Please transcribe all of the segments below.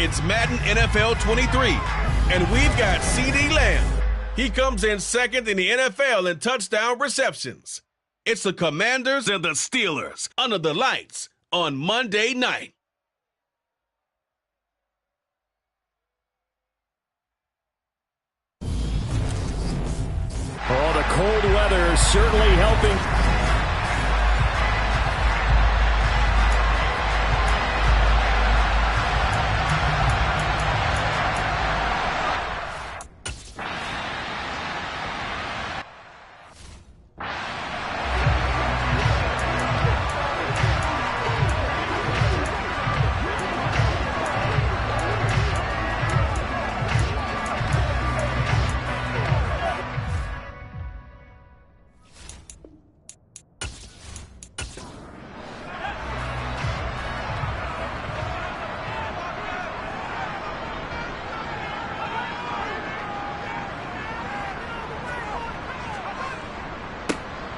It's Madden NFL 23, and we've got CeeDee Lamb. He comes in second in the NFL in touchdown receptions. It's the Commanders and the Steelers under the lights on Monday night. Oh, the cold weather is certainly helping.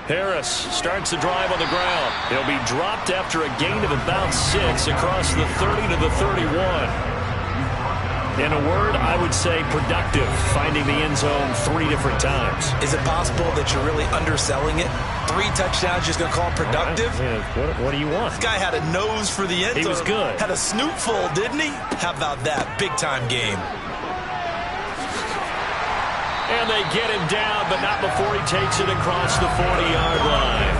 Harris starts the drive on the ground. He'll be dropped after a gain of about 6 across the 30 to the 31. In a word, I would say productive, finding the end zone 3 different times. Is it possible that you're really underselling it? 3 touchdowns, just going to call it productive? What do you want? This guy had a nose for the end zone. He was good. Had a snootful, didn't he? How about that? Big-time game. And they get him down, but not before he takes it across the 40-yard line.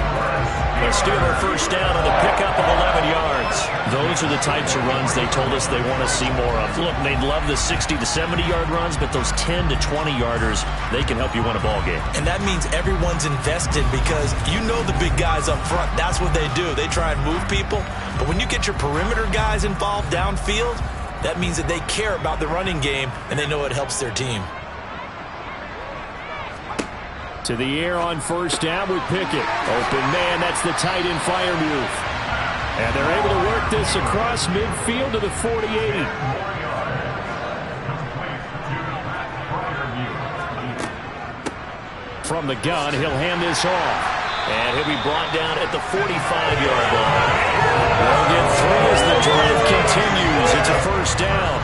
A Steeler first down on the pickup of 11 yards. Those are the types of runs they told us they want to see more of. Look, they'd love the 60 to 70-yard runs, but those 10 to 20-yarders, they can help you win a ball game. And that means everyone's invested because you know the big guys up front. That's what they do. They try and move people. But when you get your perimeter guys involved downfield, that means that they care about the running game, and they know it helps their team. To the air on first down with Pickett. Open man, that's the tight end fire move. And they're able to work this across midfield to the 48. From the gun, he'll hand this off. And he'll be brought down at the 45-yard line. They'll get 3 as the drive continues. It's a first down.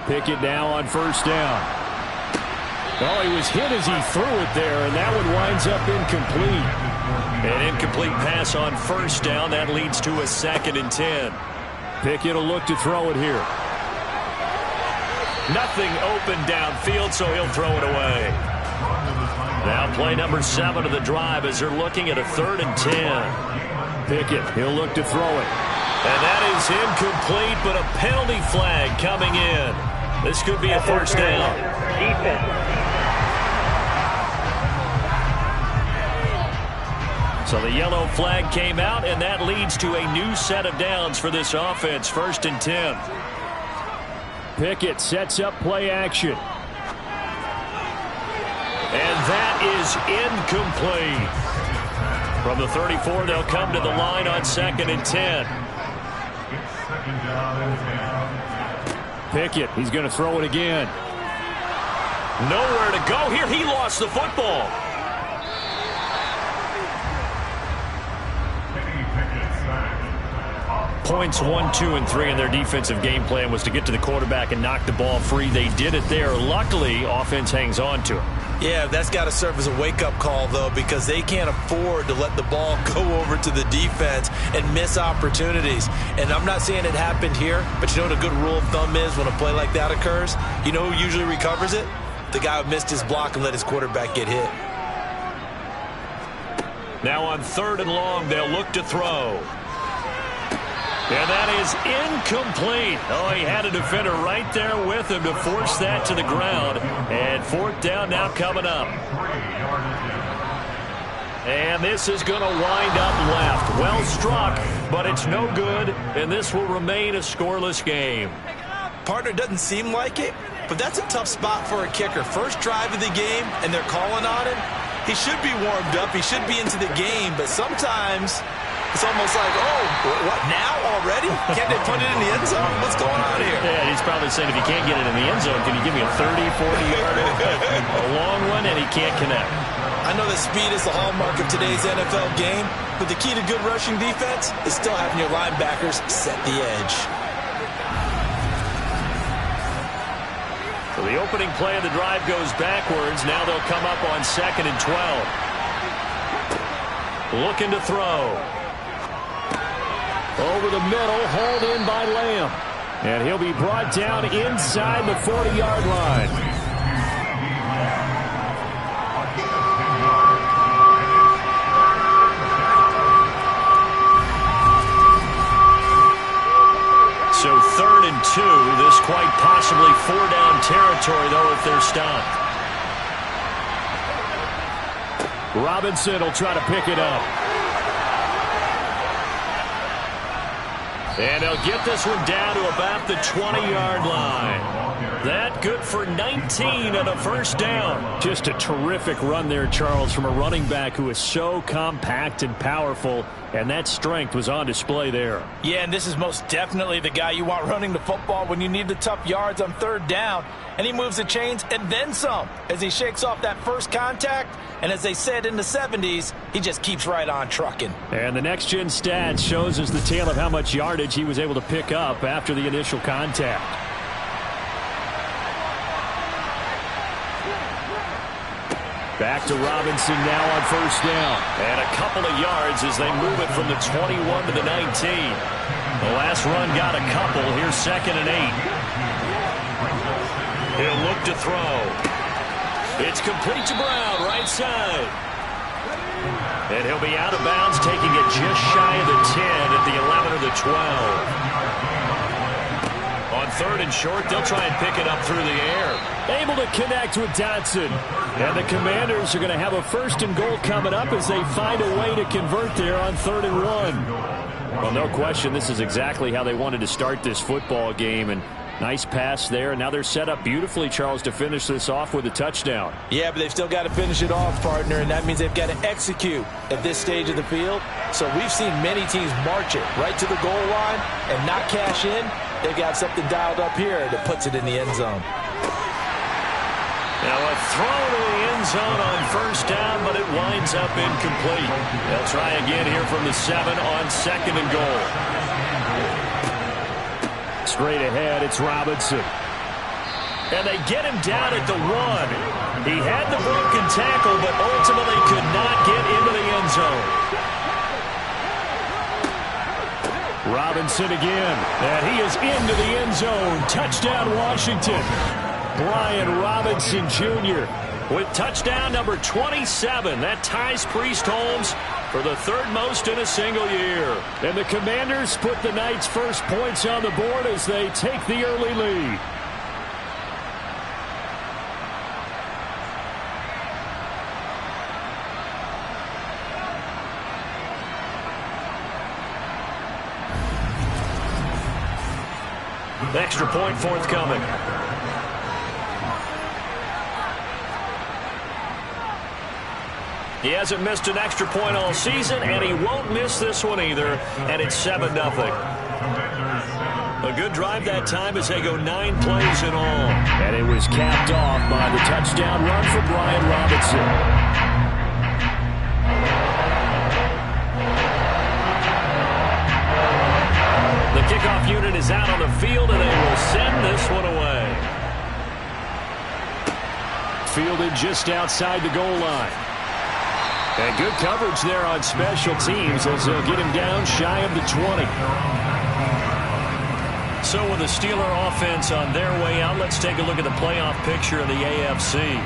Pickett now on first down. Oh, he was hit as he threw it there, and that one winds up incomplete. An incomplete pass on first down. That leads to a 2nd and 10. Pickett will look to throw it here. Nothing open downfield, so he'll throw it away. Now play number 7 of the drive as they're looking at a 3rd and 10. Pickett, he'll look to throw it. And that is incomplete, but a penalty flag coming in. This could be a first down. So the yellow flag came out, and that leads to a new set of downs for this offense. 1st and 10. Pickett sets up play action. And that is incomplete. From the 34, they'll come to the line on 2nd and 10. Pickett, he's going to throw it again. Nowhere to go here. He lost the football. Points 1, 2, and 3 in their defensive game plan was to get to the quarterback and knock the ball free. They did it there. Luckily, offense hangs on to it. Yeah, that's got to serve as a wake-up call, though, because they can't afford to let the ball go over to the defense and miss opportunities. And I'm not saying it happened here, but you know what a good rule of thumb is when a play like that occurs? You know who usually recovers it? The guy who missed his block and let his quarterback get hit. Now on 3rd and long, they'll look to throw. And that is incomplete. Oh, he had a defender right there with him to force that to the ground. And 4th down now coming up. And this is going to wind up left. Well struck, but it's no good, and this will remain a scoreless game. Partner, doesn't seem like it, but that's a tough spot for a kicker. First drive of the game, and they're calling on him. He should be warmed up. He should be into the game, but sometimes it's almost like, oh, what, now already? Can't they put it in the end zone? What's going on here? Yeah, he's probably saying, if you can't get it in the end zone, can you give me a 30, 40-yarder? A long one, and he can't connect. I know that speed is the hallmark of today's NFL game, but the key to good rushing defense is still having your linebackers set the edge. So the opening play of the drive goes backwards. Now they'll come up on 2nd and 12. Looking to throw. Over the middle, hauled in by Lamb. And he'll be brought down inside the 40-yard line. So 3rd and 2. This quite possibly 4-down territory, though, if they're stopped. Robinson will try to pick it up. And they'll get this one down to about the 20-yard line. That good for 19 and a first down. Just a terrific run there, Charles, from a running back who is so compact and powerful, and that strength was on display there. Yeah, and this is most definitely the guy you want running the football when you need the tough yards on 3rd down. And he moves the chains and then some as he shakes off that first contact. And as they said in the 70s, he just keeps right on trucking. And the next-gen stats shows us the tale of how much yardage he was able to pick up after the initial contact. Back to Robinson now on 1st down. And a couple of yards as they move it from the 21 to the 19. The last run got a couple. Here's 2nd and 8. He'll look to throw. It's complete to Brown, right side. And he'll be out of bounds, taking it just shy of the 10 at the 11 or the 12. On 3rd and short, they'll try and pick it up through the air. Able to connect with Dotson. And the Commanders are going to have a 1st and goal coming up as they find a way to convert there on 3rd and 1. Well, no question, this is exactly how they wanted to start this football game. And nice pass there. And now they're set up beautifully, Charles, to finish this off with a touchdown. Yeah, but they've still got to finish it off, partner, and that means they've got to execute at this stage of the field. So we've seen many teams march it right to the goal line and not cash in. They've got something dialed up here that puts it in the end zone. Now a throw to the end zone on 1st down, but it winds up incomplete. They'll try again here from the 7 on 2nd and goal. Straight ahead, it's Robinson. And they get him down at the 1. He had the broken tackle, but ultimately could not get into the end zone. Robinson again, and he is into the end zone. Touchdown, Washington. Brian Robinson Jr. with touchdown number 27. That ties Priest Holmes for the 3rd most in a single year. And the Commanders put the Knights' first points on the board as they take the early lead. Extra point forthcoming. He hasn't missed an extra point all season, and he won't miss this one either, and it's 7-0. A good drive that time as they go 9 plays in all. And it was capped off by the touchdown run for Brian Robinson. The kickoff unit is out on the field, and they will send this one away. Fielded just outside the goal line. And good coverage there on special teams as they'll get him down shy of the 20. So with the Steeler offense on their way out, let's take a look at the playoff picture of the AFC.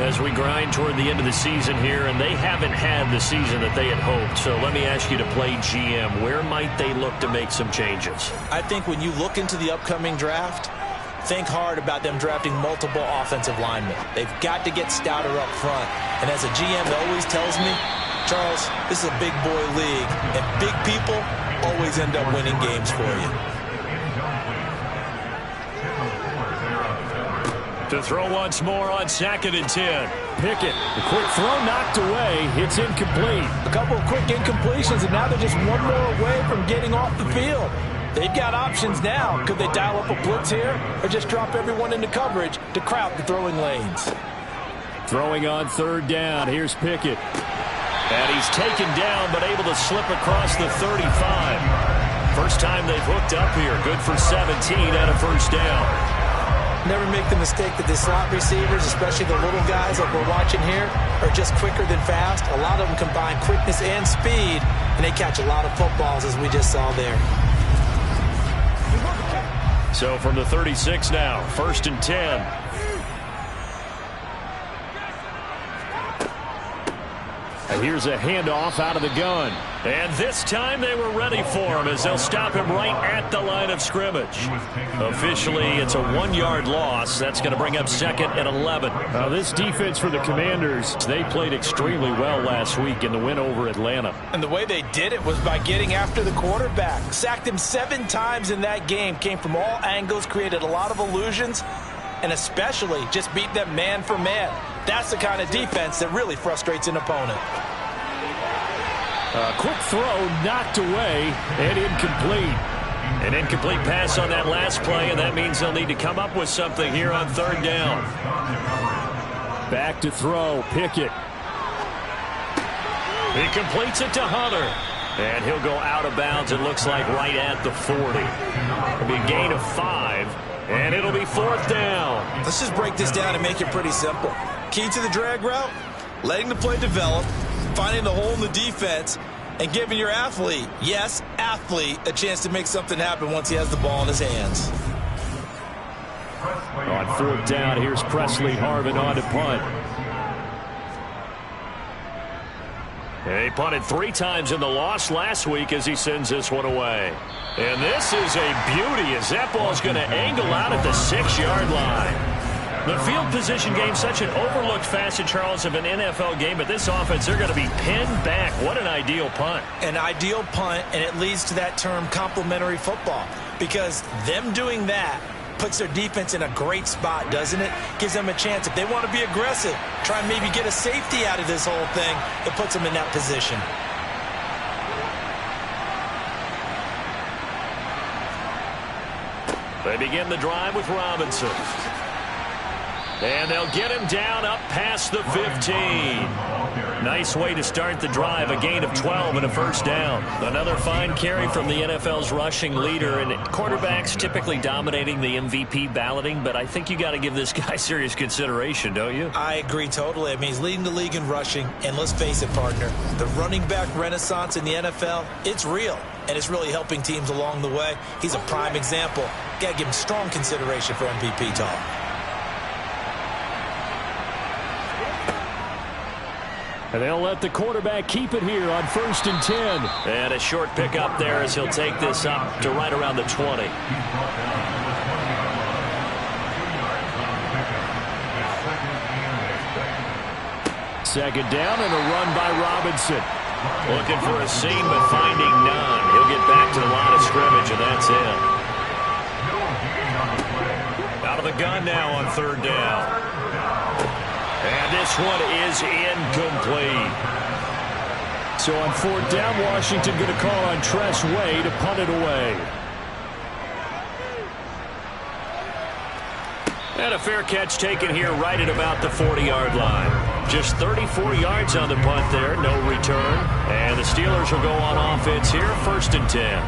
As we grind toward the end of the season here, and they haven't had the season that they had hoped. So let me ask you to play GM. Where might they look to make some changes? I think when you look into the upcoming draft, think hard about them drafting multiple offensive linemen. They've got to get stouter up front. And as a GM that always tells me, Charles, this is a big boy league, and big people always end up winning games for you. To throw once more on 2nd and 10. Pickett, the quick throw knocked away. It's incomplete. A couple of quick incompletions, and now they're just one more away from getting off the field. They've got options now. Could they dial up a blitz here or just drop everyone into coverage to crowd the throwing lanes? Throwing on third down. Here's Pickett. And he's taken down, but able to slip across the 35. First time they've hooked up here. Good for 17 and a first down. Never make the mistake that the slot receivers, especially the little guys like we're watching here, are just quicker than fast. A lot of them combine quickness and speed, and they catch a lot of footballs, as we just saw there. So from the 36 now, 1st and 10. And here's a handoff out of the gun. And this time they were ready for him as they'll stop him right at the line of scrimmage. Officially, it's a 1-yard loss. That's going to bring up 2nd and 11. Now, this defense for the Commanders, they played extremely well last week in the win over Atlanta. And the way they did it was by getting after the quarterback. Sacked him 7 times in that game. Came from all angles, created a lot of illusions, and especially just beat them man for man. That's the kind of defense that really frustrates an opponent. A quick throw knocked away and incomplete. An incomplete pass on that last play, and that means they'll need to come up with something here on 3rd down. Back to throw, Pickett. He completes it to Hunter. And he'll go out of bounds, it looks like, right at the 40. It'll be a gain of 5, and it'll be 4th down. Let's just break this down and make it pretty simple. Key to the drag route, letting the play develop, finding the hole in the defense, and giving your athlete, yes, athlete, a chance to make something happen once he has the ball in his hands. On 4th down, here's Presley Harvin on to punt. He punted 3 times in the loss last week as he sends this one away. And this is a beauty as that ball's going to angle out at the 6-yard line. The field position game, such an overlooked facet, Charles, of an NFL game, but this offense, they're going to be pinned back. What an ideal punt. An ideal punt, and it leads to that term complementary football, because them doing that puts their defense in a great spot, doesn't it? Gives them a chance. If they want to be aggressive, try and maybe get a safety out of this whole thing, it puts them in that position. They begin the drive with Robinson. And they'll get him down up past the 15. Nice way to start the drive, a gain of 12 and a first down. Another fine carry from the NFL's rushing leader, and quarterbacks typically dominating the MVP balloting, but I think you got to give this guy serious consideration, don't you? I agree totally. I mean, he's leading the league in rushing, and let's face it, partner, the running back renaissance in the NFL, it's real, and it's really helping teams along the way. He's a prime example. Got to give him strong consideration for MVP talk. And they'll let the quarterback keep it here on 1st and 10. And a short pickup there as he'll take this up to right around the 20. Second down and a run by Robinson. Looking for a seam but finding none. He'll get back to the line of scrimmage, and that's it. Out of the gun now on 3rd down. And this one is incomplete. So on 4th down, Washington going to call on Tress Way to punt it away. And a fair catch taken here right at about the 40-yard line. Just 34 yards on the punt there, no return. And the Steelers will go on offense here, 1st and 10.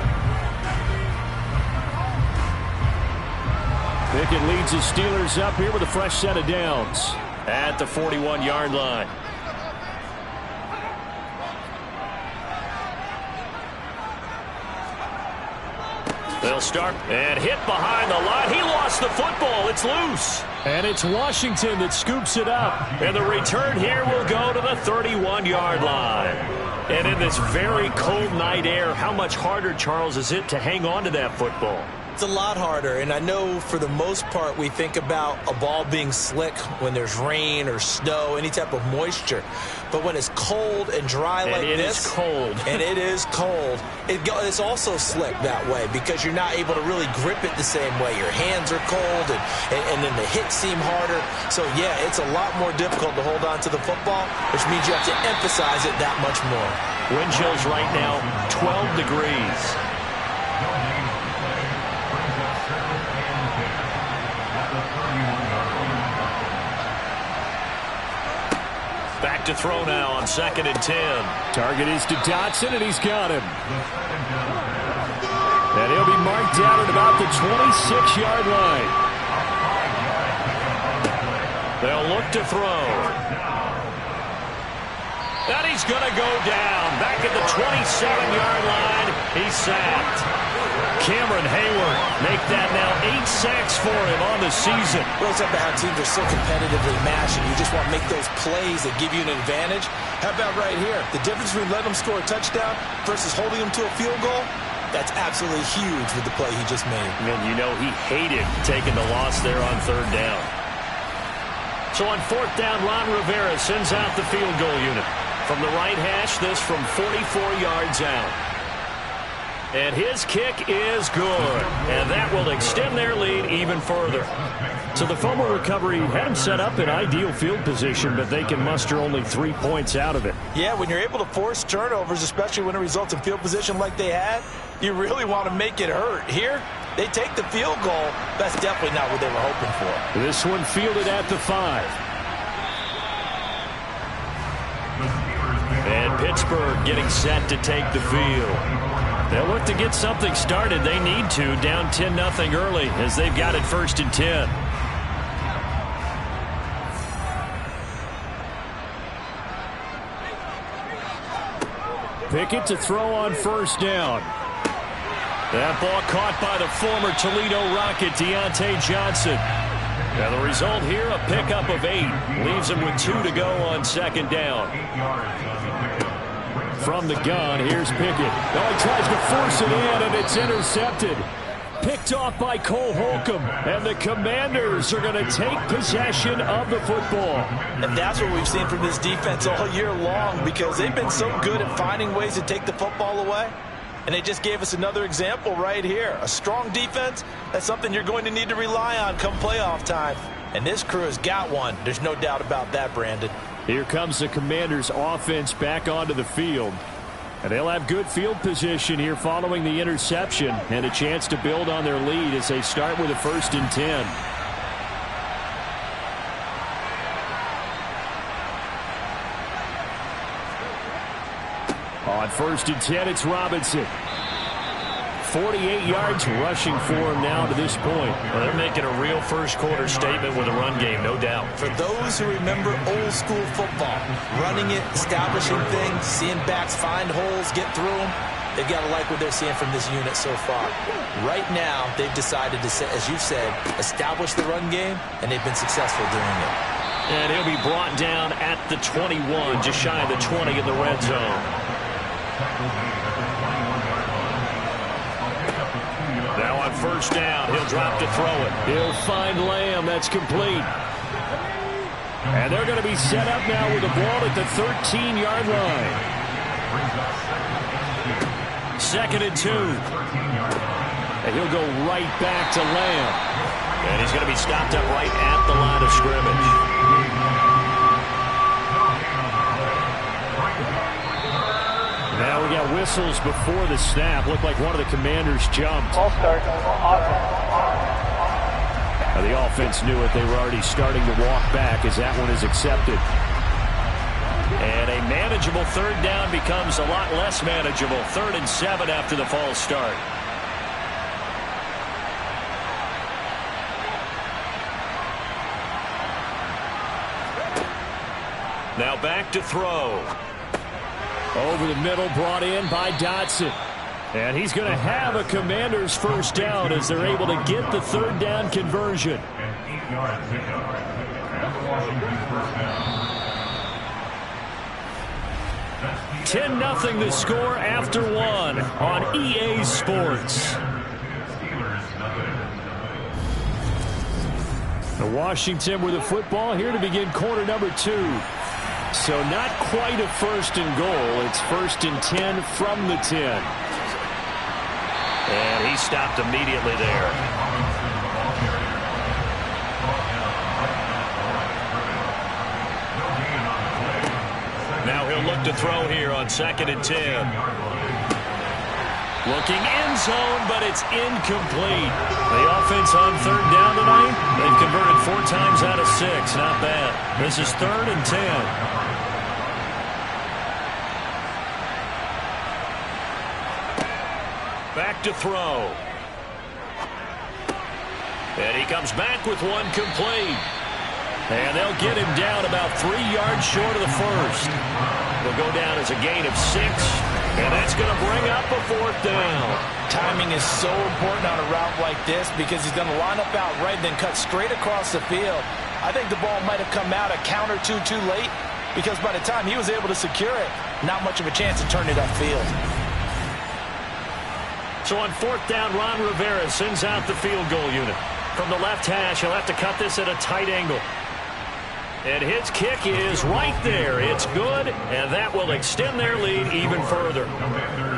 Pickett leads the Steelers up here with a fresh set of downs at the 41-yard line. They'll start and hit behind the line. He lost the football. It's loose. And it's Washington that scoops it up. And the return here will go to the 31-yard line. And in this very cold night air, how much harder, Charles, is it to hang on to that football? It's a lot harder, and I know for the most part we think about a ball being slick when there's rain or snow, any type of moisture. But when it's cold and dry like this, it is cold. And it is cold, it's also slick that way because you're not able to really grip it the same way. Your hands are cold, and then the hits seem harder. So, yeah, it's a lot more difficult to hold on to the football, which means you have to emphasize it that much more. Wind chills right now, 12 degrees. to throw now on 2nd and 10. Target is to Dotson, and he's got him. And he'll be marked down at about the 26-yard line. They'll look to throw. And he's going to go down. Back at the 27-yard line. He's sacked. Cameron Hayward make that now 8 sacks for him on the season. Well, it's up to how teams are so competitively matched, and you just want to make those plays that give you an advantage. How about right here? The difference between letting them score a touchdown versus holding them to a field goal, that's absolutely huge with the play he just made. And you know he hated taking the loss there on 3rd down. So on 4th down, Ron Rivera sends out the field goal unit. From the right hash, this from 44 yards out. And his kick is good. And that will extend their lead even further. So the fumble recovery had them set up in ideal field position, but they can muster only 3 points out of it. Yeah, when you're able to force turnovers, especially when it results in field position like they had, you really want to make it hurt. Here, they take the field goal. That's definitely not what they were hoping for. This one fielded at the 5. And Pittsburgh getting set to take the field. They'll look to get something started. They need to, down 10-0 early as they've got it 1st and 10. Pickett to throw on 1st down. That ball caught by the former Toledo Rocket, Deontay Johnson. Now the result here, a pickup of 8. Leaves him with 2 to go on 2nd down. From the gun, here's Pickett. Oh, he tries to force it in, and it's intercepted. Picked off by Cole Holcomb, and the Commanders are going to take possession of the football. And that's what we've seen from this defense all year long, because they've been so good at finding ways to take the football away. And they just gave us another example right here. A strong defense, that's something you're going to need to rely on come playoff time. And this crew has got one. There's no doubt about that, Brandon. Here comes the Commanders' offense back onto the field. And they'll have good field position here following the interception and a chance to build on their lead as they start with a 1st and 10. On 1st and 10, it's Robinson. 48 yards rushing for him now to this point. Well, they're making a real first-quarter statement with a run game, no doubt. For those who remember old-school football, running it, establishing things, seeing backs find holes, get through them, they've got to like what they're seeing from this unit so far. Right now, they've decided to, as you said, establish the run game, and they've been successful doing it. And he'll be brought down at the 21, just shy of the 20 in the red zone. Now on 1st down, he'll drop to throw it. He'll find Lamb. That's complete. And they're going to be set up now with the ball at the 13-yard line. 2nd and 2. And he'll go right back to Lamb. And he's going to be stopped up right at the line of scrimmage. Now we got whistles before the snap. Looked like one of the Commanders jumped. All start. The offense knew it. They were already starting to walk back as that one is accepted. And a manageable 3rd down becomes a lot less manageable. 3rd and 7 after the false start. Now back to throw. Over the middle, brought in by Dotson. And he's going to have a Commanders 1st down as they're able to get the 3rd down conversion. 10-0 the score after 1 on EA Sports. Washington with the football here to begin quarter number 2. So not quite a 1st and goal. It's 1st and 10 from the 10. And he stopped immediately there. Now he'll look to throw here on 2nd and 10. Looking end zone, but it's incomplete. The offense on 3rd down tonight, they've converted 4 times out of 6. Not bad. This is 3rd and 10. Back to throw. And he comes back with one complete. And they'll get him down about 3 yards short of the first. Will go down as a gain of 6. And that's going to bring up a 4th down. Timing is so important on a route like this because he's going to line up out right and then cut straight across the field. I think the ball might have come out a count or two too late because by the time he was able to secure it, not much of a chance to turn it upfield. So on 4th down, Ron Rivera sends out the field goal unit. From the left hash, he'll have to cut this at a tight angle. And his kick is right there. It's good, and that will extend their lead even further.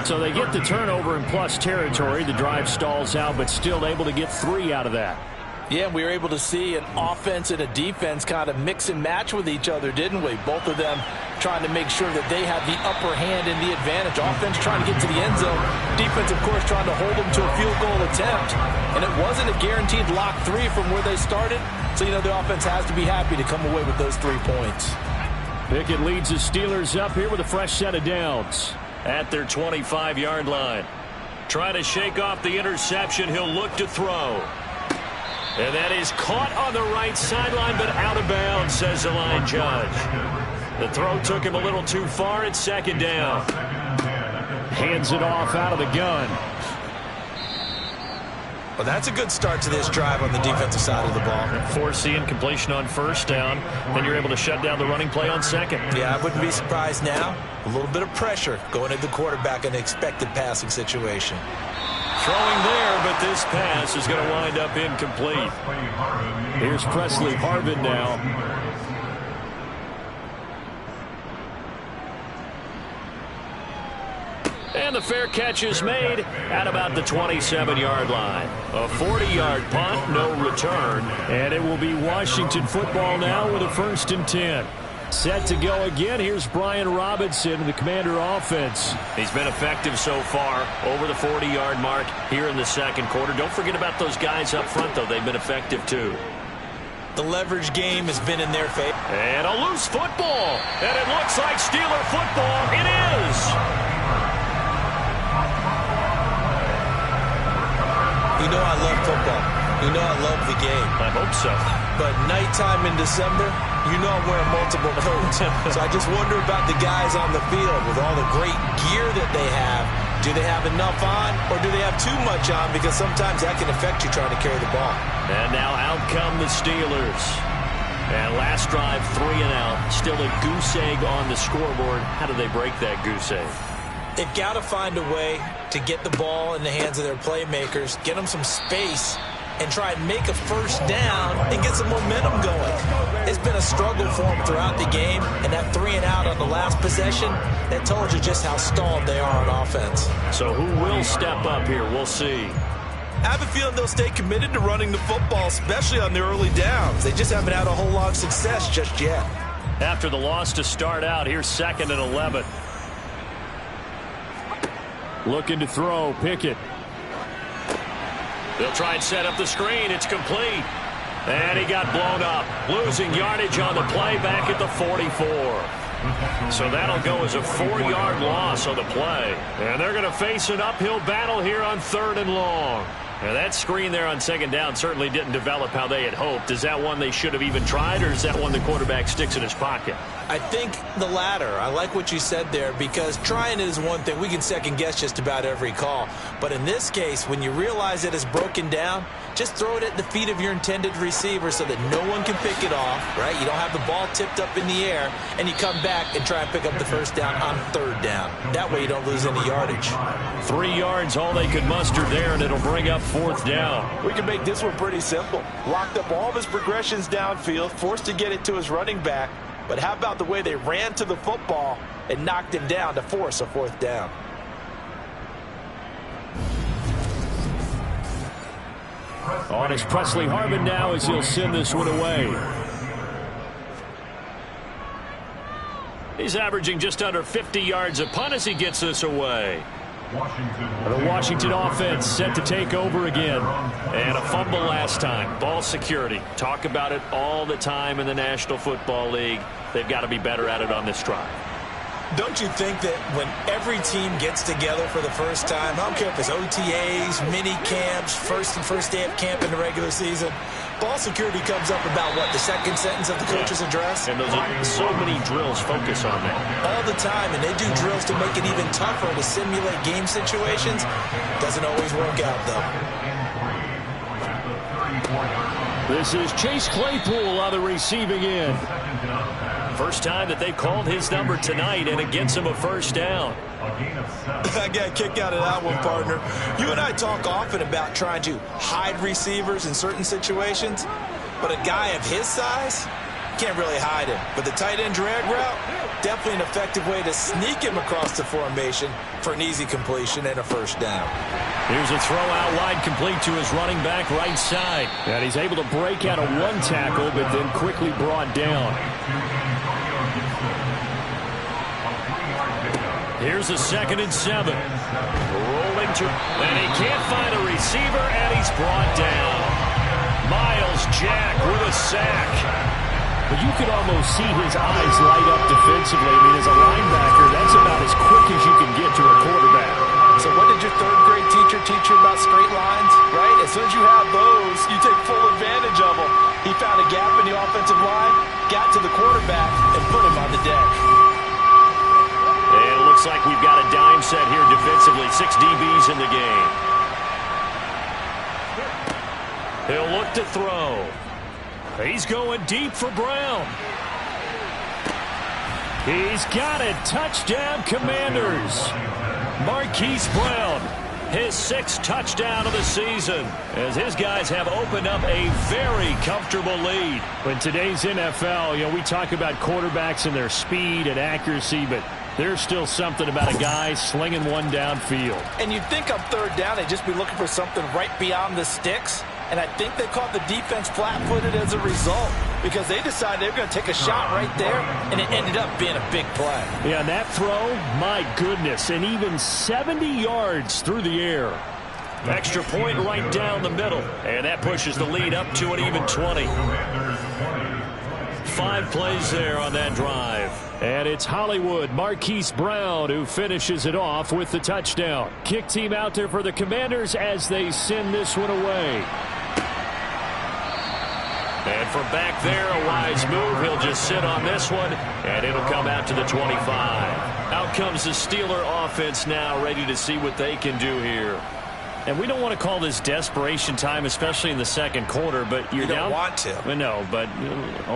So they get the turnover in plus territory. The drive stalls out, but still able to get 3 out of that. Yeah, we were able to see an offense and a defense kind of mix and match with each other, didn't we? Both of them trying to make sure that they have the upper hand and the advantage. Offense trying to get to the end zone. Defense, of course, trying to hold them to a field goal attempt. And it wasn't a guaranteed lock 3 from where they started. So, you know, the offense has to be happy to come away with those 3 points. Pickett leads the Steelers up here with a fresh set of downs. At their 25-yard line. Trying to shake off the interception. He'll look to throw. And that is caught on the right sideline, but out of bounds, says the line judge. The throw took him a little too far. It's 2nd down. Hands it off out of the gun. Well, that's a good start to this drive on the defensive side of the ball. Forcing completion on 1st down. Then you're able to shut down the running play on 2nd. Yeah, I wouldn't be surprised now. A little bit of pressure going at the quarterback in an expected passing situation. Throwing there, but this pass is going to wind up incomplete. Here's Presley Harvin now. And the fair catch is made at about the 27-yard line. A 40-yard punt, no return. And it will be Washington football now with a 1st and 10. Set to go again. Here's Brian Robinson, the Commander offense. He's been effective so far over the 40-yard mark here in the 2nd quarter. Don't forget about those guys up front, though. They've been effective, too. The leverage game has been in their favor. And a loose football. And it looks like Steeler football. It is. You know I love football. You know I love the game. I hope so. But nighttime in December, you know I'm wearing multiple coats. So I just wonder about the guys on the field with all the great gear that they have. Do they have enough on or do they have too much on? Because sometimes that can affect you trying to carry the ball. And now out come the Steelers. And last drive, 3 and out. Still a goose egg on the scoreboard. How do they break that goose egg? They've got to find a way to get the ball in the hands of their playmakers, get them some space, and try and make a 1st down and get some momentum going. It's been a struggle for them throughout the game, and that 3 and out on the last possession, that told you just how stalled they are on offense. So who will step up here? We'll see. I have a feeling they'll stay committed to running the football, especially on the early downs. They just haven't had a whole lot of success just yet. After the loss to start out, here's 2nd and 11. Looking to throw, Pickett. They'll try and set up the screen. It's complete. And he got blown up. Losing yardage on the play back at the 44. So that'll go as a 4-yard loss on the play. And they're going to face an uphill battle here on 3rd and long. And that screen there on 2nd down certainly didn't develop how they had hoped. Is that one they should have even tried, or is that one the quarterback sticks in his pocket? I think the latter. I like what you said there because trying it is one thing. We can second guess just about every call. But in this case, when you realize it is broken down, just throw it at the feet of your intended receiver so that no one can pick it off, right? You don't have the ball tipped up in the air, and you come back and try and pick up the 1st down on 3rd down. That way you don't lose any yardage. 3 yards, all they could muster there, and it'll bring up 4th down. We can make this one pretty simple. Locked up all of his progressions downfield, forced to get it to his running back. But how about the way they ran to the football and knocked him down to force a 4th down? On is Presley Harvin now as he'll send this one away. He's averaging just under 50 yards a punt as he gets this away. The Washington offense set to take over again. And a fumble last time. Ball security. Talk about it all the time in the National Football League. They've got to be better at it on this drive. Don't you think that when every team gets together for the first time, I don't care if it's OTAs, mini camps, first day of camp in the regular season, ball security comes up about, what, the second sentence of the coach's address? And those are so many drills focus on that. All the time, and they do drills to make it even tougher to simulate game situations. Doesn't always work out, though. This is Chase Claypool on the receiving end. First time that they've called his number tonight, and it gets him a first down. I got a kick out of that one, partner. You and I talk often about trying to hide receivers in certain situations, but a guy of his size can't really hide him. But the tight end drag route, definitely an effective way to sneak him across the formation for an easy completion and a first down. Here's a throw out wide, complete to his running back right side. And he's able to break out of one tackle, but then quickly brought down. Here's a 2nd and 7. Rolling to, and he can't find a receiver, and he's brought down. Myles Jack with a sack. But you could almost see his eyes light up defensively. I mean, as a linebacker, that's about as quick as you can get to a quarterback. So what did your third-grade teacher teach you about straight lines, right? As soon as you have those, you take full advantage of them. He found a gap in the offensive line, got to the quarterback, and put him on the deck. And it looks like we've got a dime set here defensively. 6 DBs in the game. He'll look to throw. He's going deep for Brown. He's got it. Touchdown, Commanders. Marquise Brown, his 6th touchdown of the season, as his guys have opened up a very comfortable lead. In today's NFL, we talk about quarterbacks and their speed and accuracy, but there's still something about a guy slinging one downfield. And you'd think on third down they'd just be looking for something right beyond the sticks. And I think they caught the defense flat-footed as a result because they decided they were going to take a shot right there, and it ended up being a big play. Yeah, and that throw, my goodness, and even 70 yards through the air. Extra point right down the middle, and that pushes the lead up to an even 20. 5 plays there on that drive. And it's Hollywood Marquise Brown who finishes it off with the touchdown. Kick team out there for the Commanders as they send this one away. And from back there, a wise move. He'll just sit on this one, and it'll come out to the 25. Out comes the Steeler offense now, ready to see what they can do here. And we don't want to call this desperation time, especially in the second quarter, but you're down. You don't want to. Well, no, but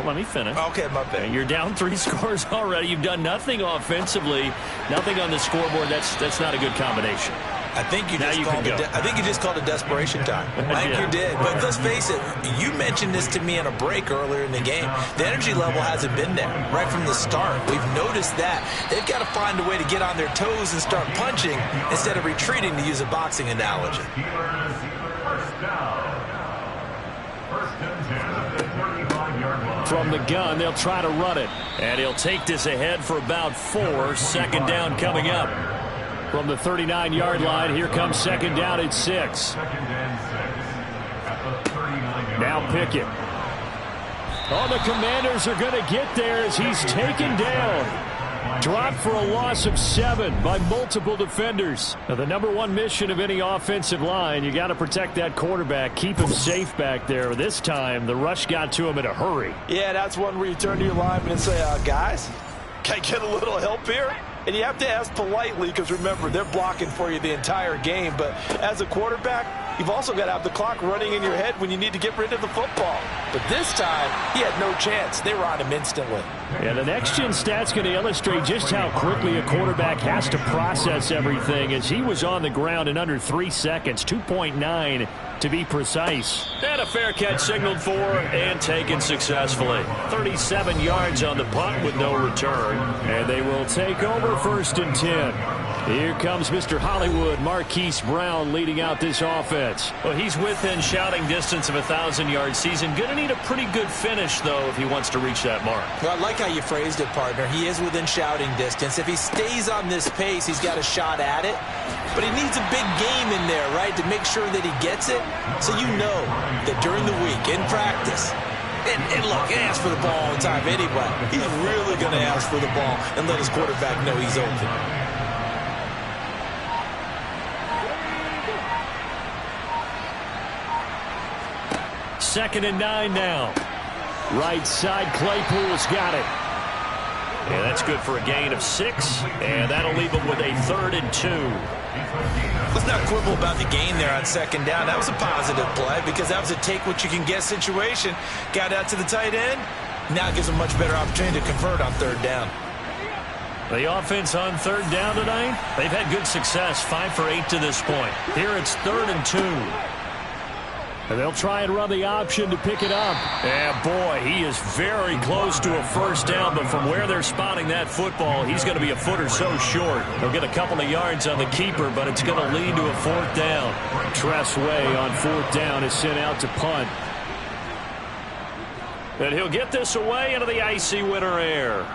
let me finish. Okay, my bad. You're down 3 scores already. You've done nothing offensively, nothing on the scoreboard. That's not a good combination. I think you just called it desperation time. I think you did. But let's face it, you mentioned this to me in a break earlier in the game. The energy level hasn't been there right from the start. We've noticed that. They've got to find a way to get on their toes and start punching instead of retreating, to use a boxing analogy. From the gun, they'll try to run it. And he'll take this ahead for about 4. 2nd down coming up. From the 39-yard line, here comes 2nd down at 6. Now Pickett. Oh, the Commanders are going to get there as he's taken down. Dropped for a loss of 7 by multiple defenders. Now, the #1 mission of any offensive line, you got to protect that quarterback, keep him safe back there. This time, the rush got to him in a hurry. Yeah, that's one where you turn to your lineman and say, guys, can I get a little help here? And you have to ask politely because, remember, they're blocking for you the entire game. But as a quarterback, you've also got to have the clock running in your head when you need to get rid of the football. But this time, he had no chance. They were on him instantly. Yeah, the next-gen stat's going to illustrate just how quickly a quarterback has to process everything, as he was on the ground in under 3 seconds, 2.9 to be precise. And a fair catch signaled for and taken successfully. 37 yards on the punt with no return. And they will take over 1st and 10. Here comes Mr. Hollywood, Marquise Brown, leading out this offense. Well, he's within shouting distance of a 1,000-yard season. Going to need a pretty good finish, though, if he wants to reach that mark. Well, I like how you phrased it, partner. He is within shouting distance. If he stays on this pace, he's got a shot at it. But he needs a big game in there, right, to make sure that he gets it. So you know that during the week, in practice, And look, he asks for the ball all the time anyway. He's really going to ask for the ball and let his quarterback know he's open. Second and 9 now. Right side, Claypool's got it. And that's good for a gain of 6, and that'll leave them with a 3rd and 2. Let's not quibble about the gain there on second down. That was a positive play because that was a take-what-you-can-get situation. Got out to the tight end. Now it gives them a much better opportunity to convert on 3rd down. The offense on 3rd down tonight, they've had good success, 5 for 8 to this point. Here it's 3rd and 2. And they'll try and run the option to pick it up. Yeah, boy, he is very close to a first down, but from where they're spotting that football, he's going to be a foot or so short. He'll get a couple of yards on the keeper, but it's going to lead to a 4th down. Tress Way on 4th down is sent out to punt. And he'll get this away into the icy winter air.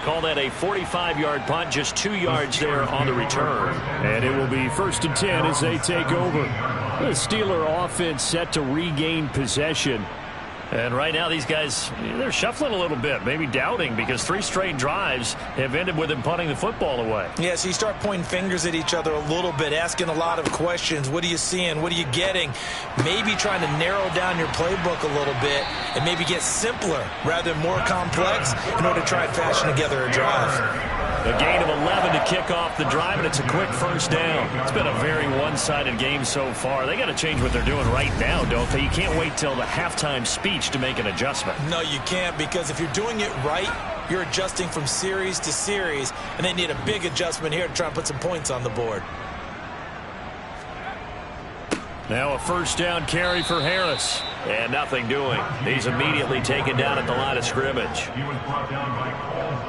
Call that a 45-yard punt, just 2 yards there on the return. And it will be 1st and 10 as they take over. The Steeler offense set to regain possession. And right now these guys, they're shuffling a little bit, maybe doubting, because 3 straight drives have ended with them punting the football away. Yeah, so you start pointing fingers at each other a little bit, asking a lot of questions. What are you seeing? What are you getting? Maybe trying to narrow down your playbook a little bit and maybe get simpler rather than more complex in order to try and fashion together a drive. A gain of 11 to kick off the drive, and it's a quick first down. It's been a very one-sided game so far. They got to change what they're doing right now, don't they? You can't wait till the halftime speech to make an adjustment. No, you can't, because if you're doing it right, you're adjusting from series to series, and they need a big adjustment here to try and put some points on the board. Now a first down carry for Harris. And nothing doing. He's immediately taken down at the line of scrimmage.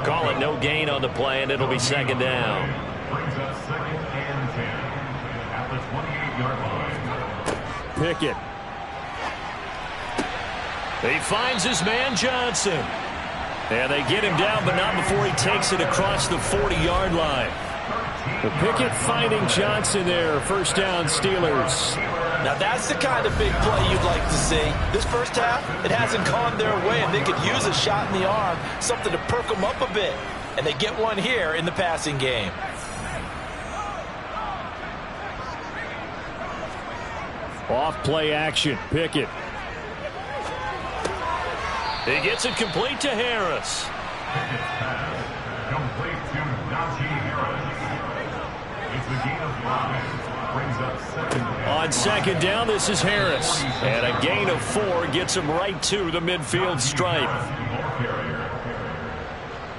Call it no gain on the play, and it'll be 2nd down. Pickett. He finds his man Johnson. And they get him down, but not before he takes it across the 40-yard line. Pickett finding Johnson there. First down, Steelers. Now that's the kind of big play you'd like to see. This first half, it hasn't gone their way, and they could use a shot in the arm, something to perk them up a bit. And they get one here in the passing game. Off play action, Pickett. He gets it complete to Harris. Complete to Najee Harris. It's a gain of 5. Brings up 2nd down. On 2nd down, this is Harris. And a gain of 4 gets him right to the midfield stripe.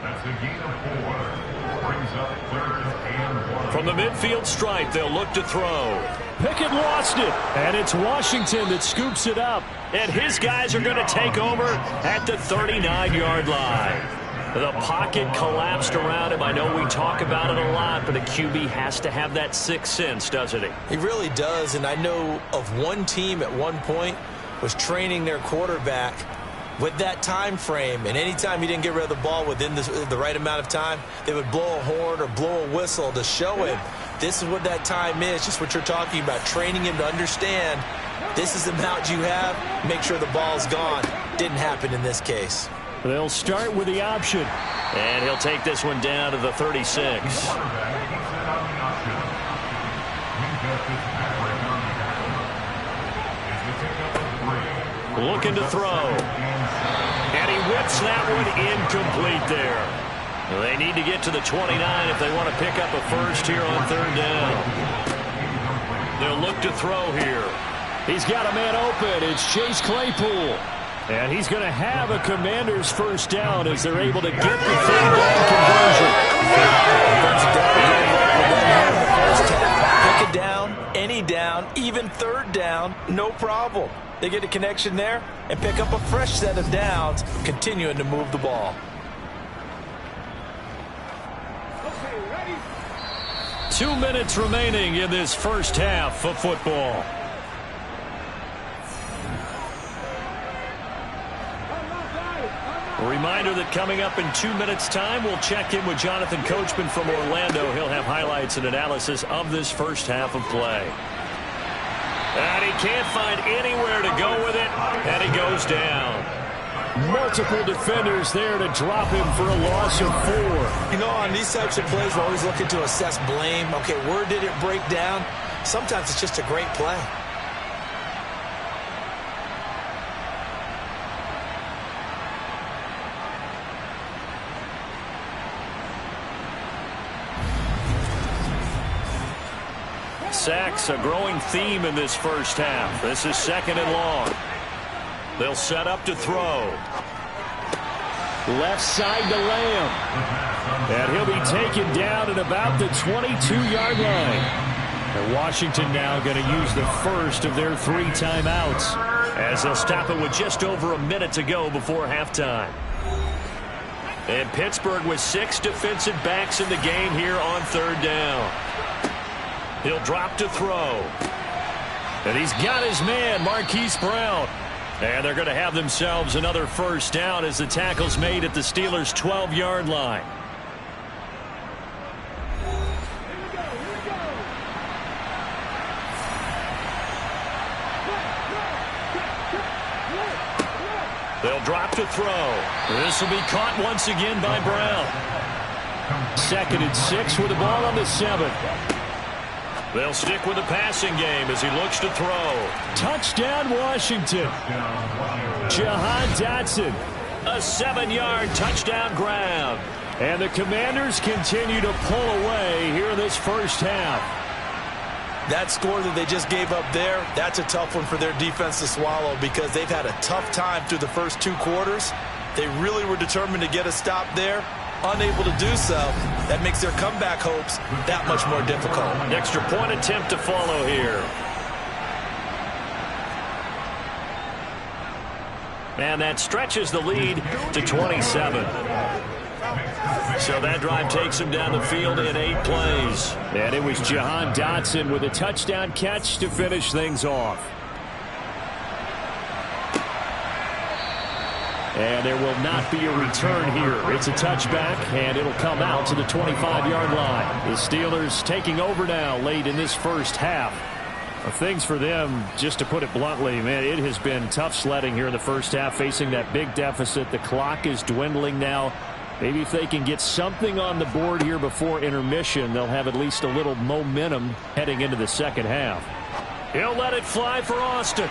That's a gain of 4. Brings up 3rd and 1. From the midfield stripe, they'll look to throw. Pickett lost it, and it's Washington that scoops it up. And his guys are going to take over at the 39-yard line. The pocket collapsed around him. I know we talk about it a lot, but a QB has to have that sixth sense, doesn't he? He really does, and I know of one team at one point was training their quarterback with that time frame, and anytime he didn't get rid of the ball within the right amount of time, they would blow a horn or blow a whistle to show him this is what that time is, just what you're talking about, training him to understand this is the amount you have, make sure the ball's gone. Didn't happen in this case. They'll start with the option. And he'll take this one down to the 36. Looking to throw. And he whips that one incomplete there. They need to get to the 29 if they want to pick up a first here on 3rd down. They'll look to throw here. He's got a man open. It's Chase Claypool. And he's going to have a Commanders first down as they're able to get the 3rd down conversion. Pick it down, any down, even 3rd down, no problem. They get a connection there and pick up a fresh set of downs, continuing to move the ball. 2 minutes remaining in this first half of football. A reminder that coming up in 2 minutes' time, we'll check in with Jonathan Coachman from Orlando. He'll have highlights and analysis of this first half of play. And he can't find anywhere to go with it, and he goes down. Multiple defenders there to drop him for a loss of 4. You know, on these types of plays, we're always looking to assess blame. Okay, where did it break down? Sometimes it's just a great play. Sacks, a growing theme in this first half. This is 2nd and long. They'll set up to throw. Left side to Lamb. And he'll be taken down at about the 22-yard line. And Washington now going to use the first of their 3 timeouts, as they'll stop it with just over a minute to go before halftime. And Pittsburgh with 6 defensive backs in the game here on 3rd down. He'll drop to throw. And he's got his man, Marquise Brown. And they're going to have themselves another first down as the tackle's made at the Steelers' 12-yard line. They'll drop to throw. This will be caught once again by Brown. 2nd and 6 with the ball on the 7. They'll stick with the passing game as he looks to throw. Touchdown, Washington. Jahan Dotson. A 7-yard touchdown grab. And the Commanders continue to pull away here in this first half. That score that they just gave up there, that's a tough one for their defense to swallow because they've had a tough time through the first 2 quarters. They really were determined to get a stop there. Unable to do so, that makes their comeback hopes that much more difficult. An extra point attempt to follow here. And that stretches the lead to 27. So that drive takes him down the field in 8 plays. And it was Jahan Dotson with a touchdown catch to finish things off. And there will not be a return here. It's a touchback, and it'll come out to the 25-yard line. The Steelers taking over now late in this first half. Things for them, just to put it bluntly, man, it has been tough sledding here in the first half, facing that big deficit. The clock is dwindling now. Maybe if they can get something on the board here before intermission, they'll have at least a little momentum heading into the second half. He'll let it fly for Austin.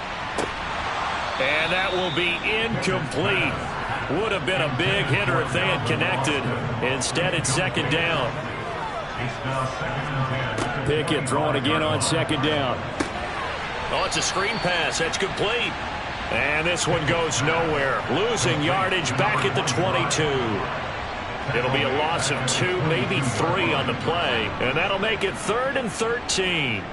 And that will be incomplete. Would have been a big hitter if they had connected. Instead, it's 2nd down. Pickett throwing again on 2nd down. Oh, it's a screen pass. That's complete. And this one goes nowhere. Losing yardage back at the 22. It'll be a loss of 2, maybe 3 on the play. And that'll make it 3rd and 13.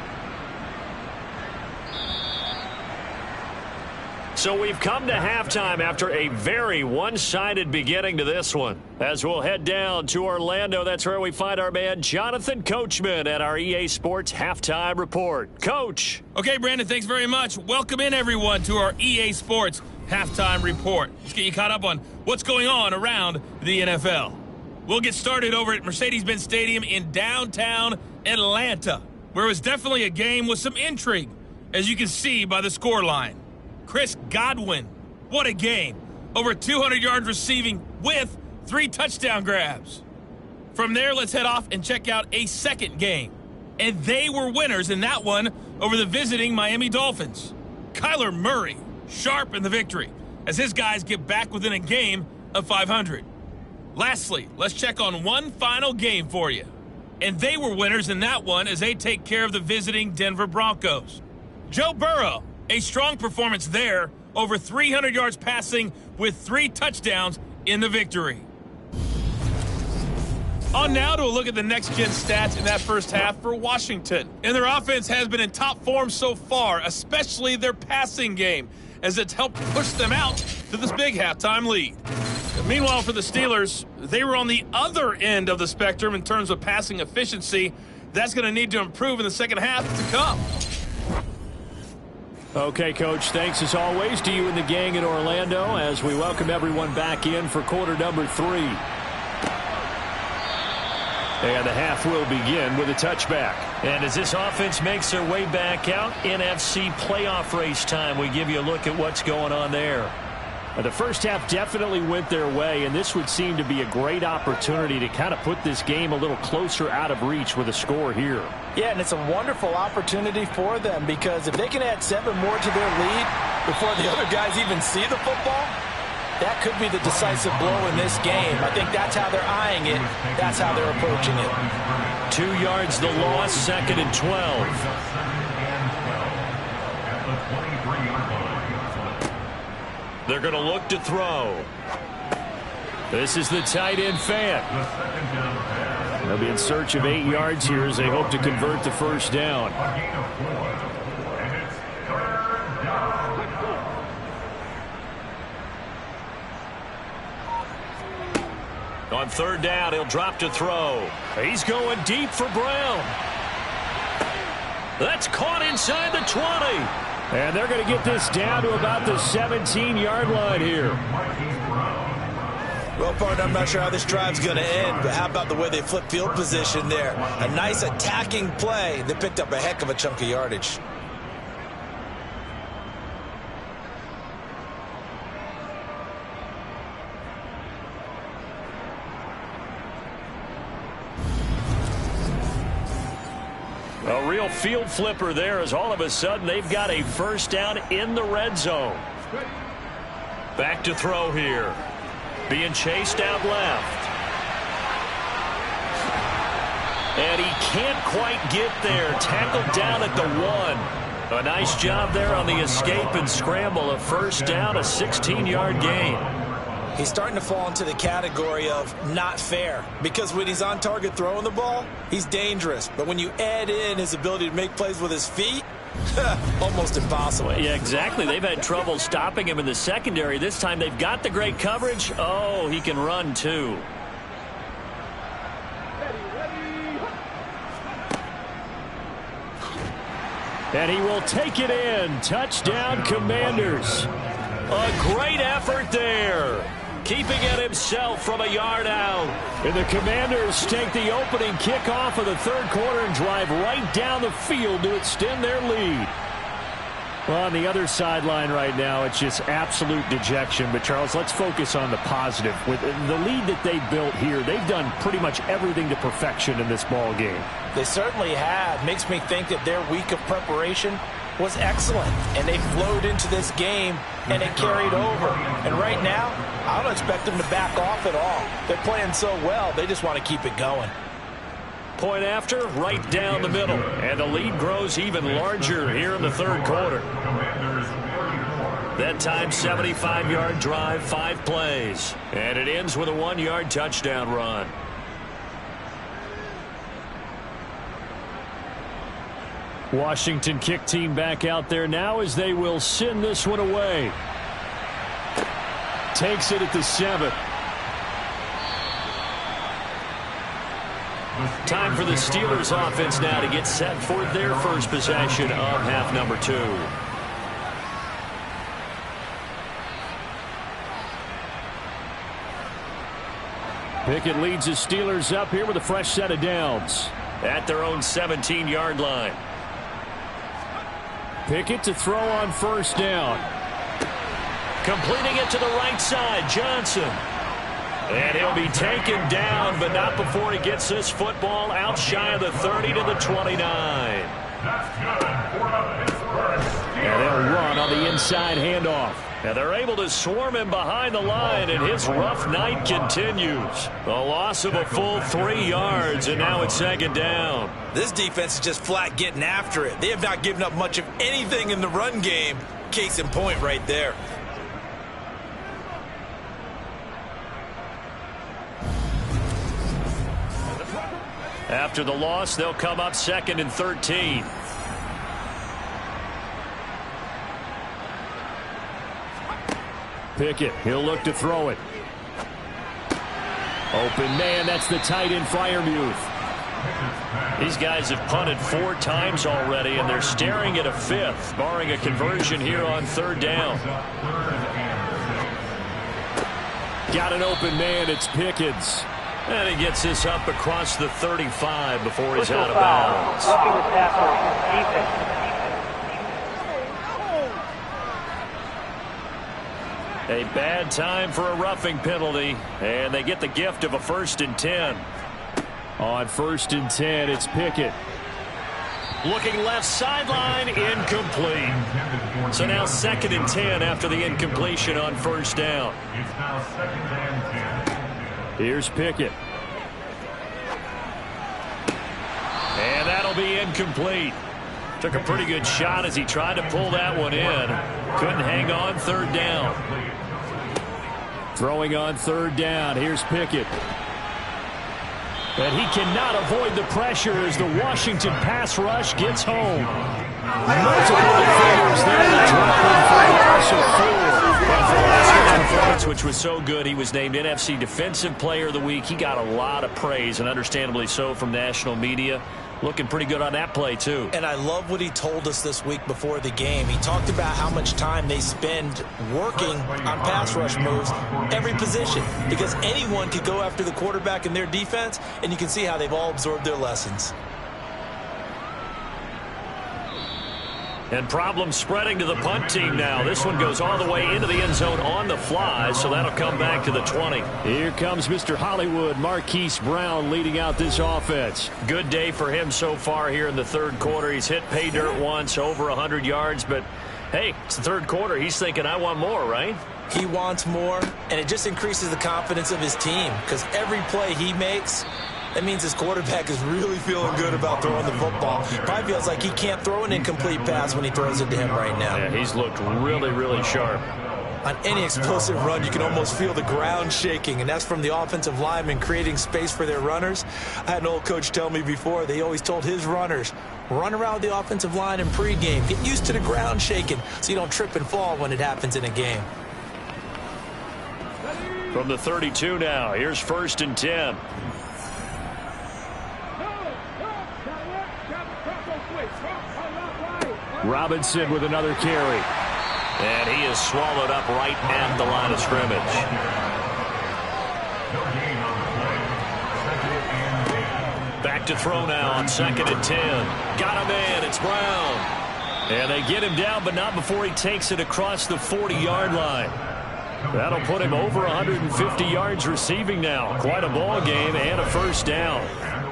So we've come to halftime after a very one-sided beginning to this one. As we'll head down to Orlando, that's where we find our man Jonathan Coachman at our EA Sports Halftime Report. Coach. Okay, Brandon, thanks very much. Welcome in, everyone, to our EA Sports Halftime Report. Let's get you caught up on what's going on around the NFL. We'll get started over at Mercedes-Benz Stadium in downtown Atlanta, where it was definitely a game with some intrigue, as you can see by the scoreline. Chris Godwin, what a game. Over 200 yards receiving with 3 touchdown grabs. From there, let's head off and check out a second game. And they were winners in that one over the visiting Miami Dolphins. Kyler Murray, sharp in the victory, as his guys get back within a game of 500. Lastly, let's check on one final game for you. And they were winners in that one as they take care of the visiting Denver Broncos. Joe Burrow, a strong performance there, over 300 yards passing with 3 touchdowns in the victory. On now to a look at the next-gen stats in that first half for Washington. And their offense has been in top form so far, especially their passing game, as it's helped push them out to this big halftime lead. Meanwhile, for the Steelers, they were on the other end of the spectrum in terms of passing efficiency. That's going to need to improve in the second half to come. Okay, Coach, thanks as always to you and the gang in Orlando as we welcome everyone back in for quarter number 3. And the half will begin with a touchback. And as this offense makes their way back out, NFC playoff race time, we give you a look at what's going on there. The first half definitely went their way, and this would seem to be a great opportunity to kind of put this game a little closer out of reach with a score here. Yeah, and it's a wonderful opportunity for them, because if they can add 7 more to their lead before the other guys even see the football, that could be the decisive blow in this game. I think that's how they're eyeing it. That's how they're approaching it. 2 yards the loss, 2nd and 12. They're going to look to throw. This is the tight end fan. They'll be in search of 8 yards here as they hope to convert the first down. On 3rd down, he'll drop to throw. He's going deep for Brown. That's caught inside the 20. And they're going to get this down to about the 17-yard line here. Well, partner, I'm not sure how this drive's going to end, but how about the way they flip field position there? A nice attacking play. They picked up a heck of a chunk of yardage. A real field flipper there, as all of a sudden they've got a first down in the red zone. Back to throw here. Being chased out left. And he can't quite get there. Tackled down at the 1. A nice job there on the escape and scramble. A first down, a 16-yard gain. He's starting to fall into the category of not fair, because when he's on target throwing the ball, he's dangerous. But when you add in his ability to make plays with his feet, almost impossible. Yeah, exactly. They've had trouble stopping him in the secondary. This time they've got the great coverage. Oh, he can run too. And he will take it in. Touchdown, Commanders. A great effort there. Keeping it himself from a yard out. And the Commanders take the opening kickoff of the 3rd quarter and drive right down the field to extend their lead. Well, on the other sideline right now, it's just absolute dejection. But, Charles, let's focus on the positive. With the lead that they built here, they've done pretty much everything to perfection in this ball game. They certainly have. Makes me think that their week of preparation was excellent, and they flowed into this game, and it carried over. And right now, I don't expect them to back off at all. They're playing so well, they just want to keep it going. Point after, right down the middle. And the lead grows even larger here in the 3rd quarter. That time, 75-yard drive, 5 plays. And it ends with a 1-yard touchdown run. Washington kick team back out there now as they will send this one away. Takes it at the 7. Time for the Steelers offense now to get set for their first possession of half number 2. Pickett leads the Steelers up here with a fresh set of downs. At their own 17-yard line. Pickett to throw on first down. Completing it to the right side, Johnson. And he'll be taken down, but not before he gets this football out shy of the 30 to the 29. And they'll run on the inside handoff. And they're able to swarm him behind the line, and his rough night continues. A loss of a full 3 yards, and now it's 2nd down. This defense is just flat getting after it. They have not given up much of anything in the run game. Case in point right there. After the loss, they'll come up 2nd and 13. Pickett, he'll look to throw it. Open man, that's the tight end, Freiermuth. These guys have punted 4 times already, and they're staring at a 5th, barring a conversion here on 3rd down. Got an open man, it's Pickens. And he gets this up across the 35 before he's out of bounds. A bad time for a roughing penalty, and they get the gift of a 1st and 10. On 1st and 10, it's Pickett. Looking left sideline, incomplete. So now 2nd and 10 after the incompletion on 1st down. It's now 2nd and 10. Here's Pickett. And that'll be incomplete. Took a pretty good shot as he tried to pull that one in. Couldn't hang on 3rd down. Throwing on 3rd down. Here's Pickett. And he cannot avoid the pressure as the Washington pass rush gets home. Multiple defenders there to drop him for a loss of 4. Performance, which was so good, he was named NFC Defensive Player of the Week. He got a lot of praise, and understandably so, from national media. Looking pretty good on that play, too. And I love what he told us this week before the game. He talked about how much time they spend working on pass rush moves, every position, because anyone could go after the quarterback in their defense, and you can see how they've all absorbed their lessons. And problems spreading to the punt team now. This one goes all the way into the end zone on the fly, so that'll come back to the 20. Here comes Mr. Hollywood, Marquise Brown, leading out this offense. Good day for him so far here in the 3rd quarter. He's hit pay dirt once, over 100 yards, but hey, it's the 3rd quarter. He's thinking, I want more, right? He wants more, and it just increases the confidence of his team, because every play he makes, that means his quarterback is really feeling good about throwing the football. Probably feels like he can't throw an incomplete pass when he throws it to him right now. Yeah, he's looked really, really sharp. On any explosive run, you can almost feel the ground shaking, and that's from the offensive linemen creating space for their runners. I had an old coach tell me before, they always told his runners, run around the offensive line in pregame. Get used to the ground shaking so you don't trip and fall when it happens in a game. From the 32 now, here's 1st and 10. Robinson with another carry. And he is swallowed up right at the line of scrimmage. Back to throw now on 2nd and 10. Got him in. It's Brown. And they get him down, but not before he takes it across the 40-yard line. That'll put him over 150 yards receiving now. Quite a ball game and a 1st down.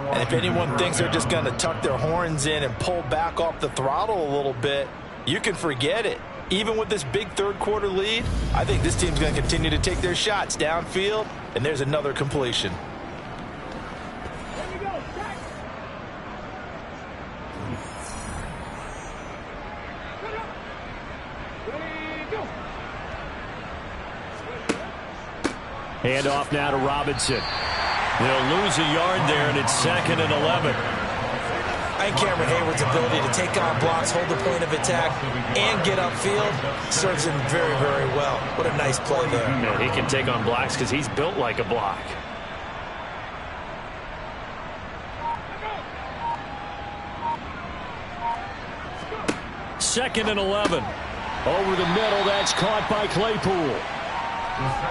And if anyone thinks they're just going to tuck their horns in and pull back off the throttle a little bit, you can forget it. Even with this big 3rd quarter lead, I think this team's going to continue to take their shots downfield, and there's another completion. Hand off now to Robinson. They'll lose a yard there, and it's 2nd and 11. I think Cameron Hayward's ability to take on blocks, hold the point of attack, and get upfield serves him very, very well. What a nice play there. Man, he can take on blocks because he's built like a block. Second and 11. Over the middle, that's caught by Claypool.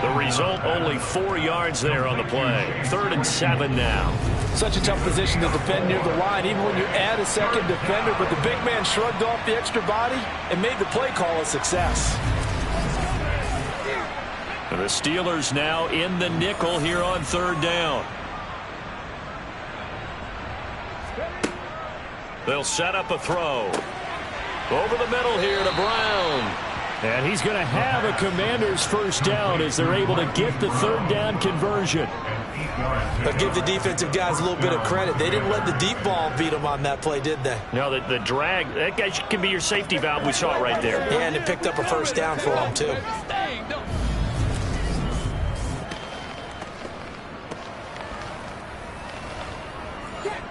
The result, only 4 yards there on the play. 3rd and 7 now. Such a tough position to defend near the line, even when you add a second defender, but the big man shrugged off the extra body and made the play call a success. And the Steelers now in the nickel here on 3rd down. They'll set up a throw. Over the middle here to Brown. And he's going to have a Commanders 1st down as they're able to get the 3rd down conversion. But give the defensive guys a little bit of credit. They didn't let the deep ball beat them on that play, did they? No, the drag, that guy can be your safety valve. We saw it right there. Yeah, and it picked up a 1st down for them, too.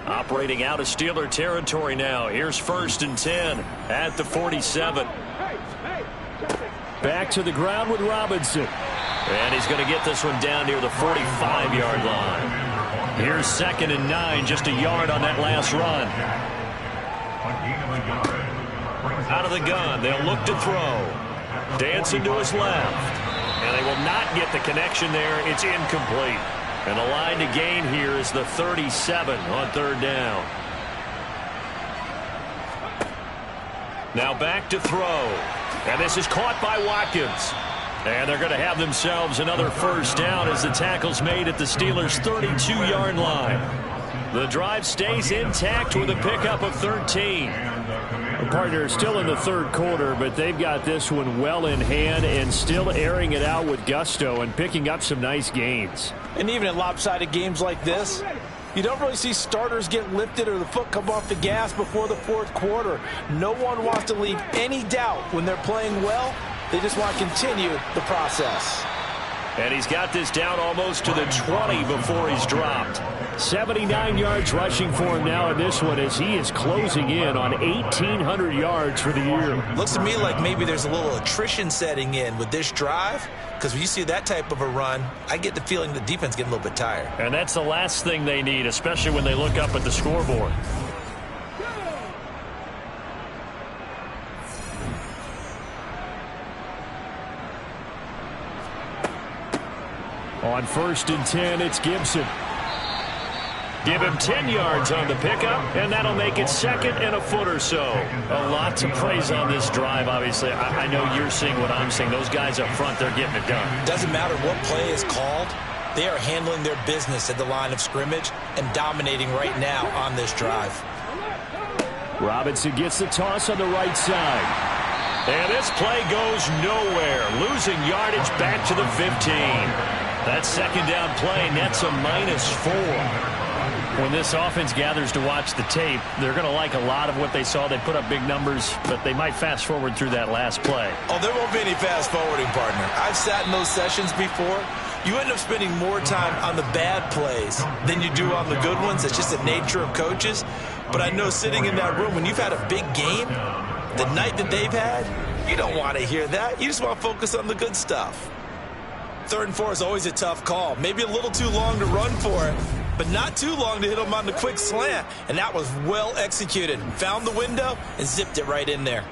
Operating out of Steeler territory now. Here's 1st and 10 at the 47. Back to the ground with Robinson. And he's going to get this one down near the 45-yard line. Here's 2nd and 9, just a yard on that last run. Out of the gun, they'll look to throw. Dancing to his left. And they will not get the connection there. It's incomplete. And the line to gain here is the 37 on third down. Now back to throw. And this is caught by Watkins. And they're going to have themselves another first down as the tackle's made at the Steelers' 32-yard line. The drive stays intact with a pickup of 13. The partner is still in the third quarter, but they've got this one well in hand and still airing it out with gusto and picking up some nice gains. And even in lopsided games like this, you don't really see starters get lifted or the foot come off the gas before the fourth quarter. No one wants to leave any doubt when they're playing well. They just want to continue the process. And he's got this down almost to the 20 before he's dropped. 79 yards rushing for him now in this one as he is closing in on 1,800 yards for the year. Looks to me like maybe there's a little attrition setting in with this drive, because when you see that type of a run, I get the feeling the defense getting a little bit tired. And that's the last thing they need, especially when they look up at the scoreboard. On 1st and 10, it's Gibson. Give him 10 yards on the pickup, and that'll make it second and a foot or so. A lot to praise on this drive, obviously. I know you're seeing what I'm seeing. Those guys up front, they're getting it done. Doesn't matter what play is called. They are handling their business at the line of scrimmage and dominating right now on this drive. Robinson gets the toss on the right side. And this play goes nowhere. Losing yardage back to the 15. That second down play nets a -4. When this offense gathers to watch the tape, they're going to like a lot of what they saw. They put up big numbers, but they might fast forward through that last play. Oh, there won't be any fast forwarding, partner. I've sat in those sessions before. You end up spending more time on the bad plays than you do on the good ones. It's just the nature of coaches. But I know sitting in that room, when you've had a big game, the night that they've had, you don't want to hear that. You just want to focus on the good stuff. 3rd and 4 is always a tough call. Maybe a little too long to run for it, but not too long to hit him on the quick slant. And that was well executed. Found the window and zipped it right in there.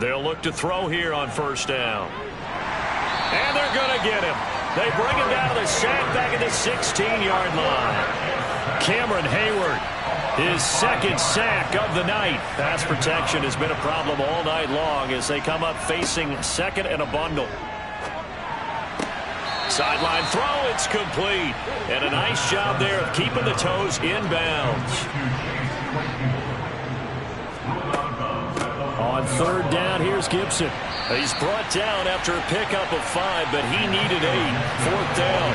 They'll look to throw here on 1st down. And they're going to get him. They bring him down to the sack back at the 16-yard line. Cameron Hayward, his second sack of the night. Pass protection has been a problem all night long as they come up facing second and a bundle. Sideline throw, it's complete. And a nice job there of keeping the toes inbounds. On 3rd down, here's Gibson. He's brought down after a pickup of 5, but he needed 8. 4th down.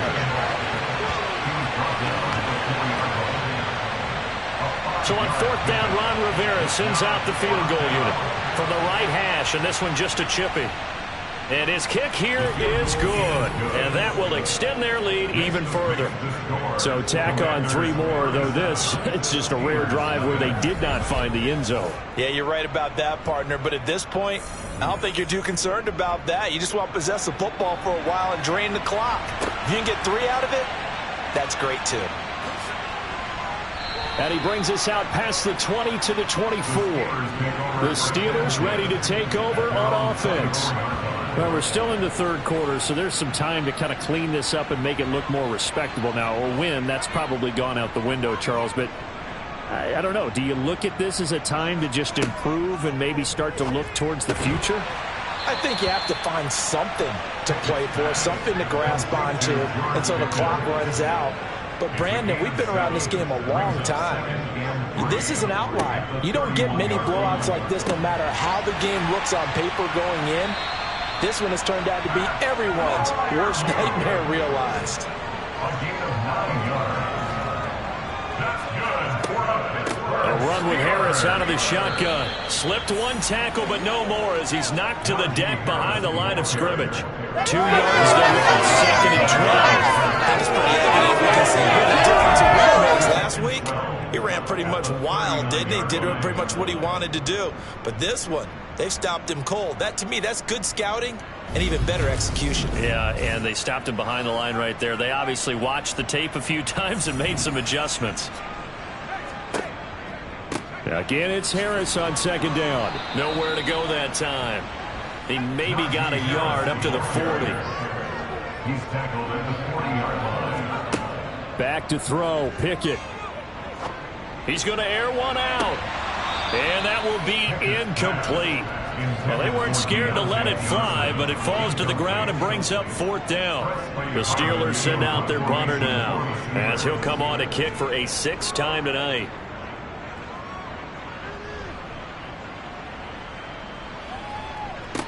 So on 4th down, Ron Rivera sends out the field goal unit from the right hash, and this one just a chippy. And his kick here is good, and that will extend their lead even further. So tack on 3 more, though this, it's just a rare drive where they did not find the end zone. Yeah, you're right about that, partner, but at this point, I don't think you're too concerned about that. You just want to possess the football for a while and drain the clock. If you can get 3 out of it, that's great, too. And he brings us out past the 20 to the 24. The Steelers ready to take over on offense. Well, we're still in the 3rd quarter, so there's some time to kind of clean this up and make it look more respectable now. A win, that's probably gone out the window, Charles, but I don't know. Do you look at this as a time to just improve and maybe start to look towards the future? I think you have to find something to play for, something to grasp onto until the clock runs out. But, Brandon, we've been around this game a long time. This is an outlier. You don't get many blowouts like this no matter how the game looks on paper going in. This one has turned out to be everyone's worst nightmare realized. A run with Harris out of the shotgun. Slipped 1 tackle, but no more as he's knocked to the deck behind the line of scrimmage. 2 yards to run, 2nd and 12. That is pretty evident because he had a difference in run rates last week. He ran pretty much wild, didn't he? Did pretty much what he wanted to do. But this one, they've stopped him cold. That, to me, that's good scouting and even better execution. Yeah, and they stopped him behind the line right there. They obviously watched the tape a few times and made some adjustments. Again, it's Harris on 2nd down. Nowhere to go that time. He maybe got a yard up to the 40. He's tackled at the 40-yard line. Back to throw, Pickett. He's going to air one out. And that will be incomplete. Well, they weren't scared to let it fly, but it falls to the ground and brings up 4th down. The Steelers send out their punter now, as he'll come on to kick for a 6th time tonight.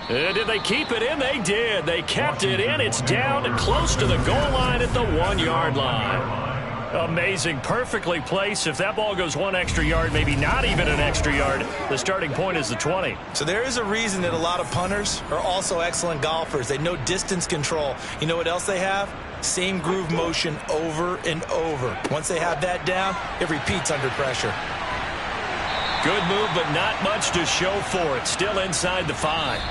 And did they keep it in? They did. They kept it in. It's down and close to the goal line at the 1-yard line. Amazing. Perfectly placed. If that ball goes 1 extra yard, maybe not even an extra yard, the starting point is the 20. So there is a reason that a lot of punters are also excellent golfers. They know distance control. You know what else they have? Same groove motion over and over. Once they have that down, it repeats under pressure. Good move, but not much to show for it. Still inside the 5.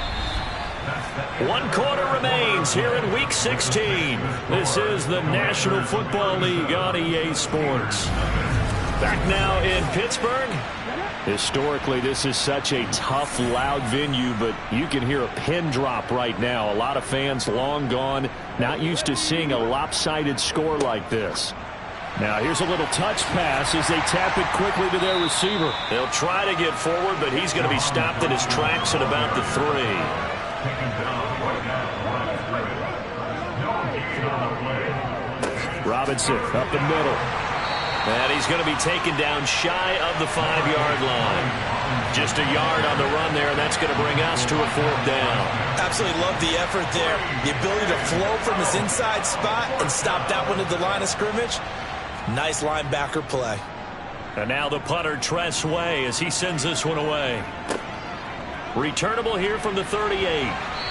1 quarter remains here in Week 16. This is the National Football League on EA Sports. Back now in Pittsburgh. Historically, this is such a tough, loud venue, but you can hear a pin drop right now. A lot of fans long gone, not used to seeing a lopsided score like this. Now here's a little touch pass as they tap it quickly to their receiver. They'll try to get forward, but he's going to be stopped in his tracks at about the 3. Robinson up the middle. And he's going to be taken down shy of the 5-yard line. Just a yard on the run there, and that's going to bring us to a 4th down. Absolutely love the effort there. The ability to flow from his inside spot and stop that one at the line of scrimmage. Nice linebacker play. And now the punter, Tress Way, as he sends this one away. Returnable here from the 38.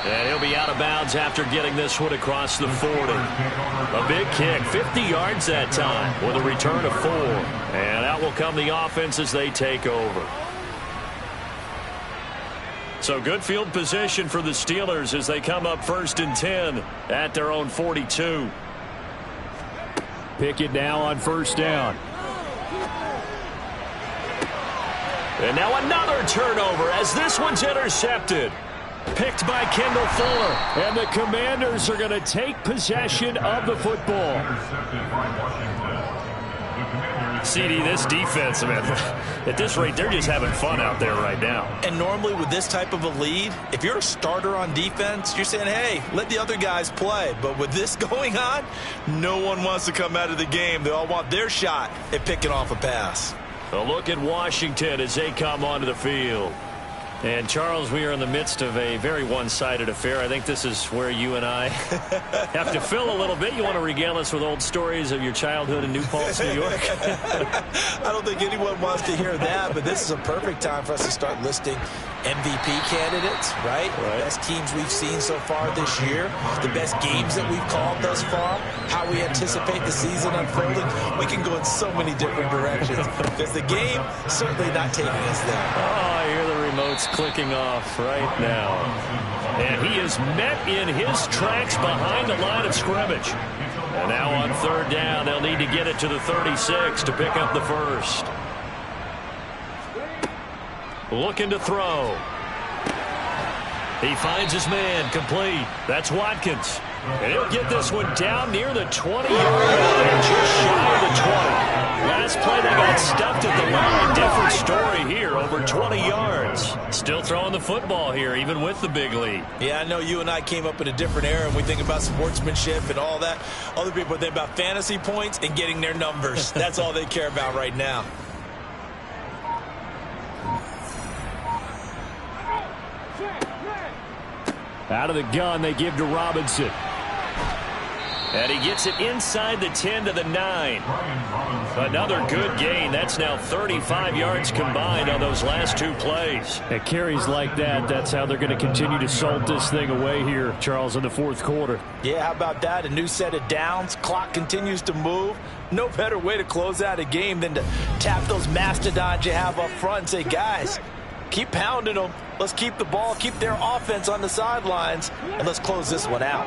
And he'll be out of bounds after getting this one across the 40. A big kick, 50 yards that time with a return of 4. And out will come the offense as they take over. So good field position for the Steelers as they come up 1st and 10 at their own 42. Pickett now on 1st down. And now another turnover as this one's intercepted. Picked by Kendall Fuller. And the Commanders are going to take possession of the football. CD, this defense, man, at this rate, they're just having fun out there right now. And normally with this type of a lead, if you're a starter on defense, you're saying, hey, let the other guys play. But with this going on, no one wants to come out of the game. They all want their shot at picking off a pass. A look at Washington as they come onto the field. And, Charles, we are in the midst of a very one-sided affair. I think this is where you and I have to fill a little bit. You want to regale us with old stories of your childhood in New Paltz, New York? I don't think anyone wants to hear that, but this is a perfect time for us to start listing MVP candidates, right? Best teams we've seen so far this year, the best games that we've called thus far, how we anticipate the season unfolding. We can go in so many different directions because the game certainly not taking us there. Oh, I hear the remotes clicking off right now. And he is met in his tracks behind the line of scrimmage. And now on 3rd down, they'll need to get it to the 36 to pick up the 1st. Looking to throw. He finds his man, complete. That's Watkins. And he'll get this one down near the 20-yard line, just shy of the 20. Last play, they got stuffed at the line. Different story here, over 20 yards. Still throwing the football here, even with the big lead. Yeah, I know you and I came up in a different era, and we think about sportsmanship and all that. Other people think about fantasy points and getting their numbers. That's all they care about right now. Out of the gun, they give to Robinson. And he gets it inside the 10 to the 9. Another good gain. That's now 35 yards combined on those last 2 plays. At carries like that, that's how they're going to continue to salt this thing away here, Charles, in the 4th quarter. Yeah, how about that? A new set of downs. Clock continues to move. No better way to close out a game than to tap those mastodons you have up front and say, guys, keep pounding them. Let's keep the ball, keep their offense on the sidelines, and let's close this one out.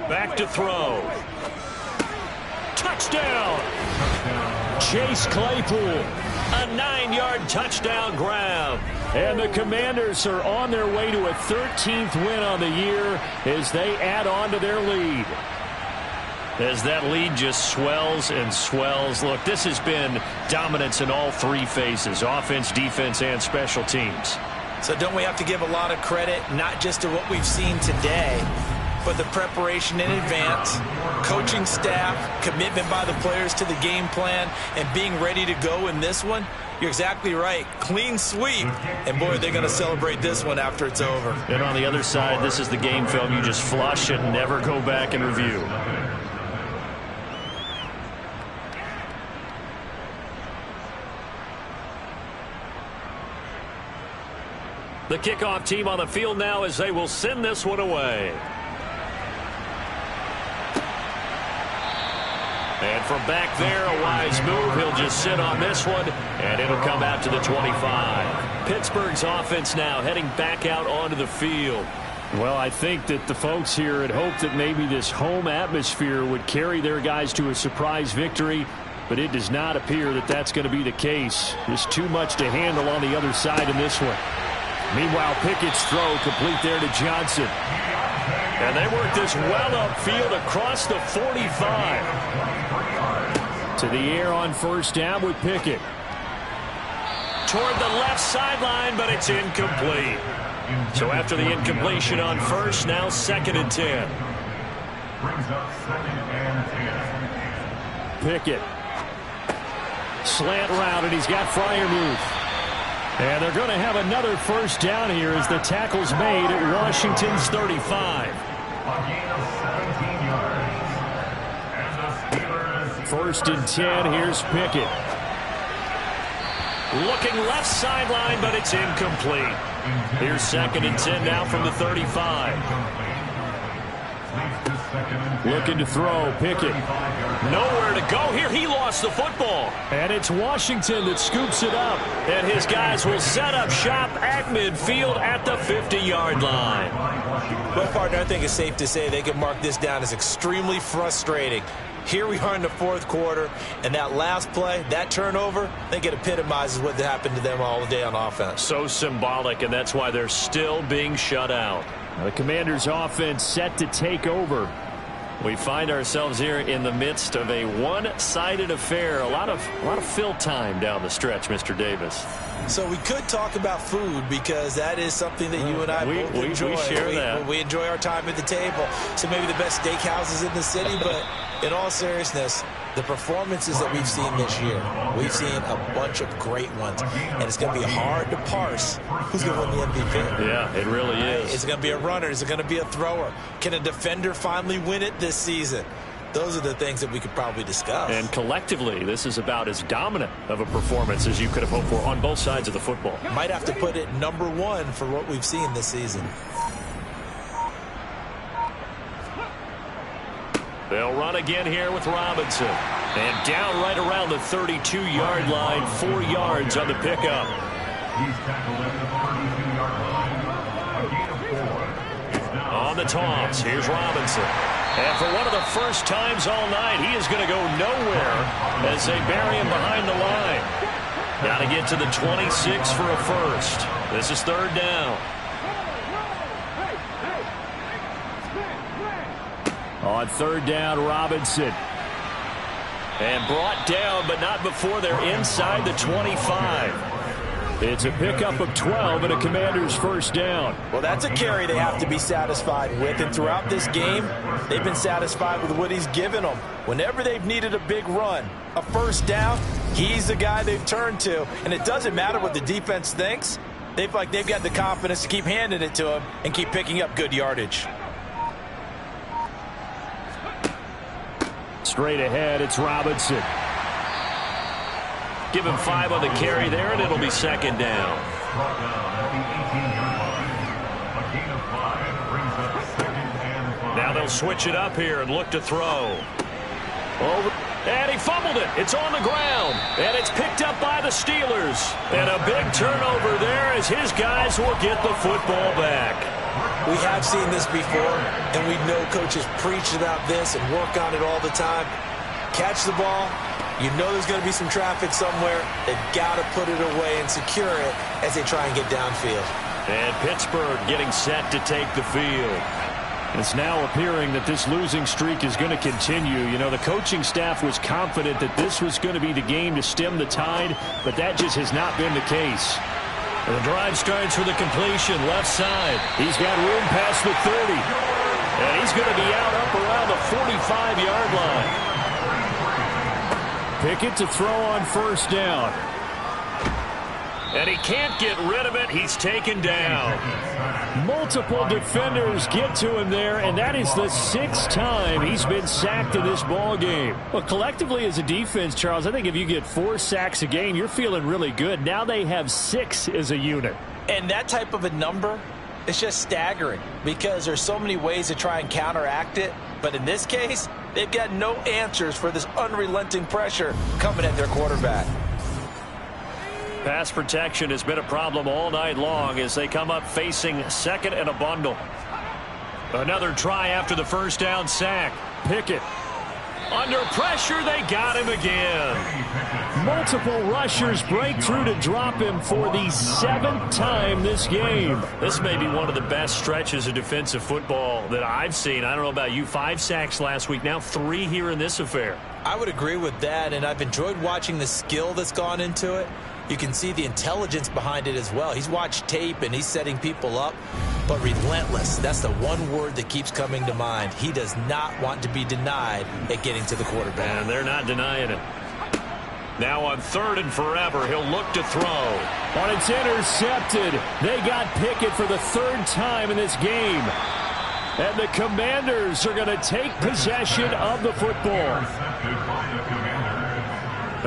Back to throw. Touchdown! Chase Claypool. A 9-yard touchdown grab. And the Commanders are on their way to a 13th win on the year as they add on to their lead. as that lead just swells and swells. Look, this has been dominance in all three phases, offense, defense, and special teams. So don't we have to give a lot of credit, not just to what we've seen today, but the preparation in advance, coaching staff, commitment by the players to the game plan, and being ready to go in this one? You're exactly right. Clean sweep. And, boy, they're going to celebrate this one after it's over. And on the other side, this is the game film you just flush and never go back and review. The kickoff team on the field now as they will send this one away. And from back there, a wise move. He'll just sit on this one, and it'll come out to the 25. Pittsburgh's offense now heading back out onto the field. Well, I think that the folks here had hoped that maybe this home atmosphere would carry their guys to a surprise victory, but it does not appear that that's going to be the case. There's too much to handle on the other side in this one. Meanwhile, Pickett's throw complete there to Johnson. And they work this well upfield across the 45. To the air on first down with Pickett. Toward the left sideline, but it's incomplete. So after the incompletion on first, now 2nd and 10. Brings up 2nd and 10. Pickett. Slant route, and he's got Freiermuth. And they're going to have another first down here as the tackle's made at Washington's 35. A gain of 17 yards. And the Steelers. 1st and 10, here's Pickett. Looking left sideline, but it's incomplete. Here's 2nd and 10 now from the 35. Looking to throw, Pickett. Nowhere to go here. He lost the football. And it's Washington that scoops it up. And his guys will set up shop at midfield at the 50-yard line. Well, partner, I think it's safe to say they can mark this down as extremely frustrating. Here we are in the 4th quarter, and that last play, that turnover, I think it epitomizes what happened to them all day on offense. So symbolic, and that's why they're still being shut out. Now the Commanders' offense set to take over. We find ourselves here in the midst of a one-sided affair. A lot of fill time down the stretch, Mr. Davis. So we could talk about food because that is something that you and I both enjoy. We share that. We enjoy our time at the table. So maybe the best steakhouses in the city, but in all seriousness, the performances that we've seen this year, we've seen a bunch of great ones, and it's going to be hard to parse who's going to win the MVP. Yeah, it really is. Is it going to be a runner? Is it going to be a thrower? Can a defender finally win it this season? Those are the things that we could probably discuss. And collectively, this is about as dominant of a performance as you could have hoped for on both sides of the football. Might have to put it number 1 for what we've seen this season. They'll run again here with Robinson. And down right around the 32-yard line, 4 yards on the pickup. He's tackled at the 32-yard line. A gain of 4. It's now On the toss, here's Robinson. And for one of the first times all night, he is going to go nowhere as they bury him behind the line. Got to get to the 26 for a first. This is 3rd down. On 3rd down, Robinson. And brought down, but not before they're inside the 25. It's a pickup of 12 and a Commander's first down. Well, that's a carry they have to be satisfied with, and throughout this game, they've been satisfied with what he's given them. Whenever they've needed a big run, a first down, he's the guy they've turned to, and it doesn't matter what the defense thinks. They've got the confidence to keep handing it to him and keep picking up good yardage. Straight ahead, it's Robinson. Give him 5 on the carry there, and it'll be 2nd down. brought down at the 18-yard line. A gain of 5 brings up 2nd and 5. Now they'll switch it up here and look to throw. Over. And he fumbled it. It's on the ground. And it's picked up by the Steelers. And a big turnover there as his guys will get the football back. We have seen this before, and we know coaches preach about this and work on it all the time. Catch the ball. You know there's going to be some traffic somewhere. They've got to put it away and secure it as they try and get downfield. And Pittsburgh getting set to take the field. It's now appearing that this losing streak is going to continue. You know, the coaching staff was confident that this was going to be the game to stem the tide, but that just has not been the case. The drive starts with a completion, left side. He's got room past the 30. And he's going to be out up around the 45-yard line. Pickett to throw on first down. And he can't get rid of it. He's taken down. Multiple defenders get to him there, and that is the 6th time he's been sacked in this ball game. Well, collectively as a defense, Charles, I think if you get 4 sacks a game, you're feeling really good. Now they have 6 as a unit. And that type of a number, it's just staggering because there's so many ways to try and counteract it. But in this case, they've got no answers for this unrelenting pressure coming at their quarterback. Pass protection has been a problem all night long as they come up facing second and a bundle. Another try after the first down sack. Pickett. Under pressure, they got him again. Multiple rushers break through to drop him for the 7th time this game. This may be one of the best stretches of defensive football that I've seen. I don't know about you. 5 sacks last week, now 3 here in this affair. I would agree with that, and I've enjoyed watching the skill that's gone into it. You can see the intelligence behind it as well. He's watched tape and he's setting people up, but relentless. That's the one word that keeps coming to mind. He does not want to be denied at getting to the quarterback. And they're not denying it. Now on 3rd and forever, he'll look to throw. But it's intercepted. They got Pickett for the 3rd time in this game. And the Commanders are going to take possession of the football.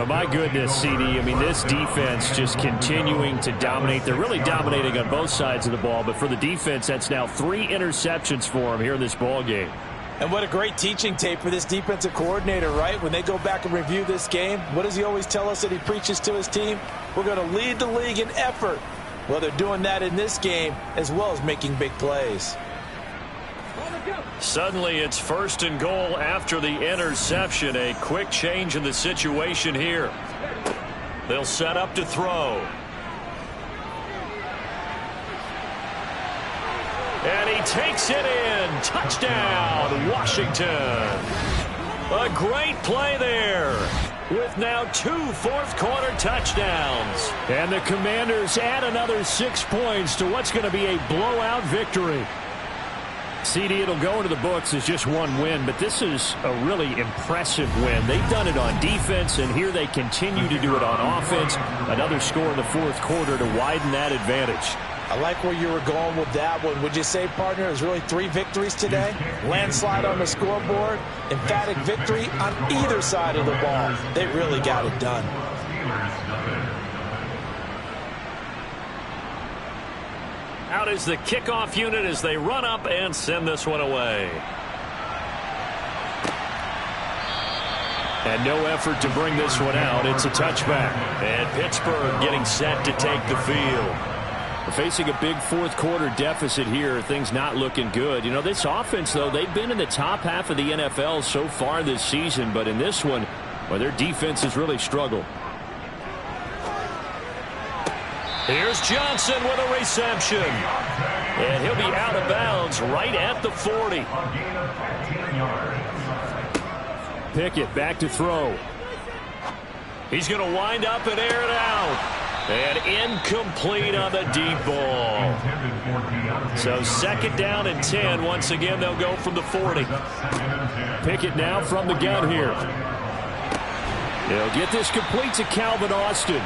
Oh, my goodness, CD. I mean, this defense just continuing to dominate. They're really dominating on both sides of the ball, but for the defense, that's now 3 interceptions for them here in this ball game. And what a great teaching tape for this defensive coordinator, right? When they go back and review this game, what does he always tell us that he preaches to his team? We're going to lead the league in effort. Well, they're doing that in this game as well as making big plays. Suddenly it's 1st and goal after the interception. A quick change in the situation here. They'll set up to throw. And he takes it in. Touchdown, Washington. A great play there with now 2 fourth-quarter touchdowns. And the Commanders add another 6 points to what's going to be a blowout victory. CD, it'll go into the books as just 1 win, but this is a really impressive win. They've done it on defense, and here they continue to do it on offense. Another score in the 4th quarter to widen that advantage. I like where you were going with that one. Would you say, partner, it was really 3 victories today? Landslide on the scoreboard, emphatic victory on either side of the ball. They really got it done. Out is the kickoff unit as they run up and send this one away. And no effort to bring this one out. It's a touchback. And Pittsburgh getting set to take the field. We're facing a big 4th quarter deficit here. Things not looking good. You know, this offense, though, they've been in the top half of the NFL so far this season. But in this one, well, their defense has really struggled. Here's Johnson with a reception. And he'll be out of bounds right at the 40. Pickett back to throw. He's going to wind up and air it out. And incomplete on the deep ball. So 2nd down and 10. Once again, they'll go from the 40. Pickett now from the gun here. They'll get this complete to Calvin Austin.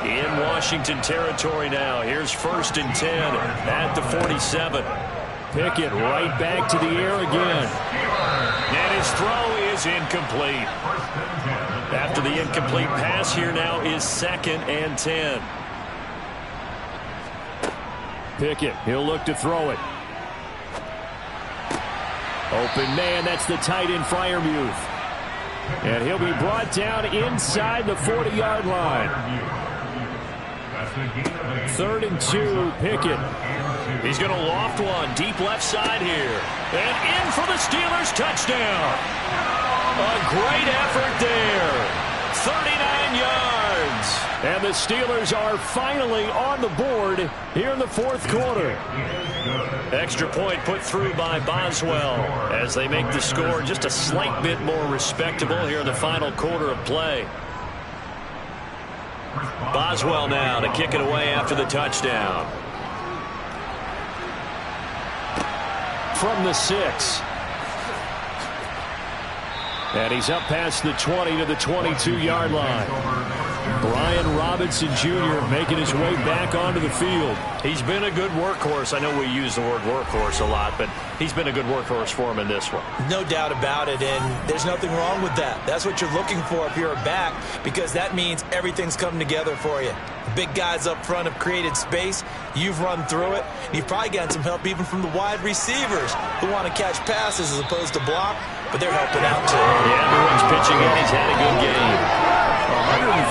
In Washington territory now. Here's 1st and 10 at the 47. Pickett right back to the air again. And his throw is incomplete. After the incomplete pass, here now is 2nd and 10. Pickett, he'll look to throw it. Open man, that's the tight end Freiermuth. And he'll be brought down inside the 40-yard line. 3rd and 2, Pickett. He's going to loft one deep left side here. And in for the Steelers touchdown. A great effort there. 39 yards. And the Steelers are finally on the board here in the fourth quarter. Extra point put through by Boswell as they make the score just a slight bit more respectable here in the final quarter of play. Boswell now to kick it away after the touchdown. From the 6. And he's up past the 20 to the 22-yard line. Brian Robinson Jr. making his way back onto the field. He's been a good workhorse. I know we use the word workhorse a lot, but he's been a good workhorse for him in this one. No doubt about it, and there's nothing wrong with that. That's what you're looking for if you're a back, because that means everything's coming together for you. Big guys up front have created space. You've run through it. You've probably gotten some help even from the wide receivers who want to catch passes as opposed to block, but they're helping out too. Yeah, everyone's pitching in. He's had a good game.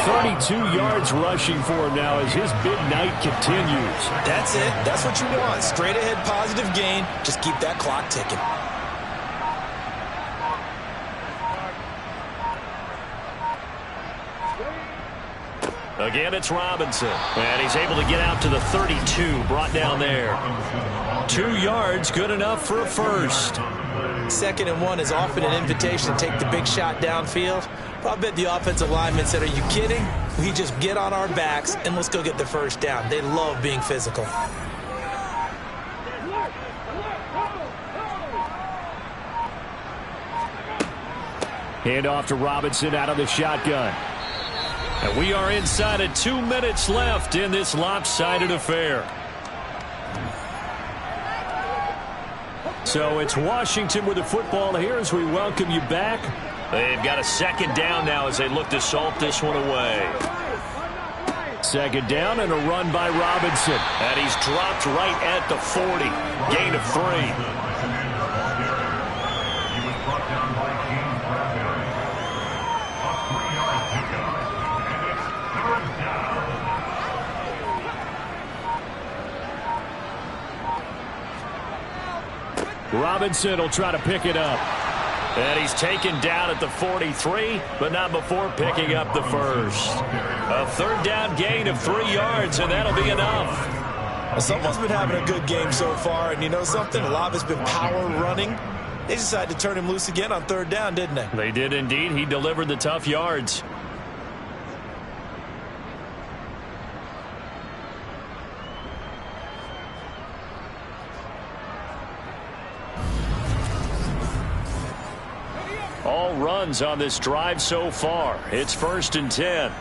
132 yards rushing for him now as his big night continues. That's it. That's what you want. Straight ahead positive gain. Just keep that clock ticking. Again, it's Robinson. And he's able to get out to the 32, brought down there. 2 yards, good enough for a first. 2nd and 1 is often an invitation to take the big shot downfield. I bet the offensive lineman said, are you kidding? We just get on our backs and let's go get the first down. They love being physical. Hand off to Robinson out of the shotgun. And we are inside of 2 minutes left in this lopsided affair. So it's Washington with the football here as we welcome you back. They've got a 2nd down now as they look to salt this one away. 2nd down and a run by Robinson. And he's dropped right at the 40. Gain of 3. Robinson will try to pick it up. And he's taken down at the 43, but not before picking up the first. A 3rd down gain of 3 yards, and that'll be enough. Well, someone's been having a good game so far, and you know something? A lot of it's been power running. They decided to turn him loose again on 3rd down, didn't they? They did indeed. He delivered the tough yards. All runs on this drive so far. It's 1st and 10.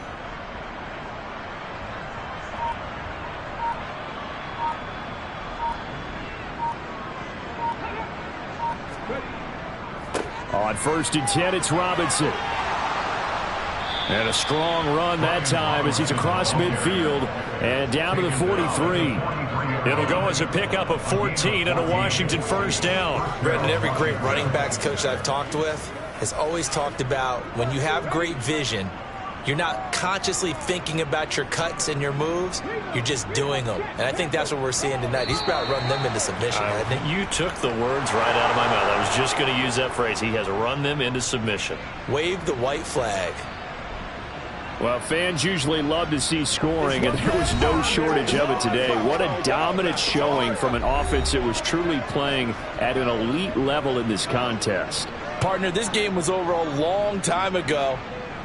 On 1st and 10, it's Robinson. And a strong run that time as he's across midfield and down to the 43. It'll go as a pickup of 14 and a Washington 1st down. Brendan, every great running backs coach I've talked with has always talked about when you have great vision, you're not consciously thinking about your cuts and your moves. You're just doing them. And I think that's what we're seeing tonight. He's about to run them into submission, hasn't he? You took the words right out of my mouth. I was just going to use that phrase. He has run them into submission. Wave the white flag. Well, fans usually love to see scoring, and there was no shortage of it today. What a dominant showing from an offense that was truly playing at an elite level in this contest. Partner, this game was over a long time ago,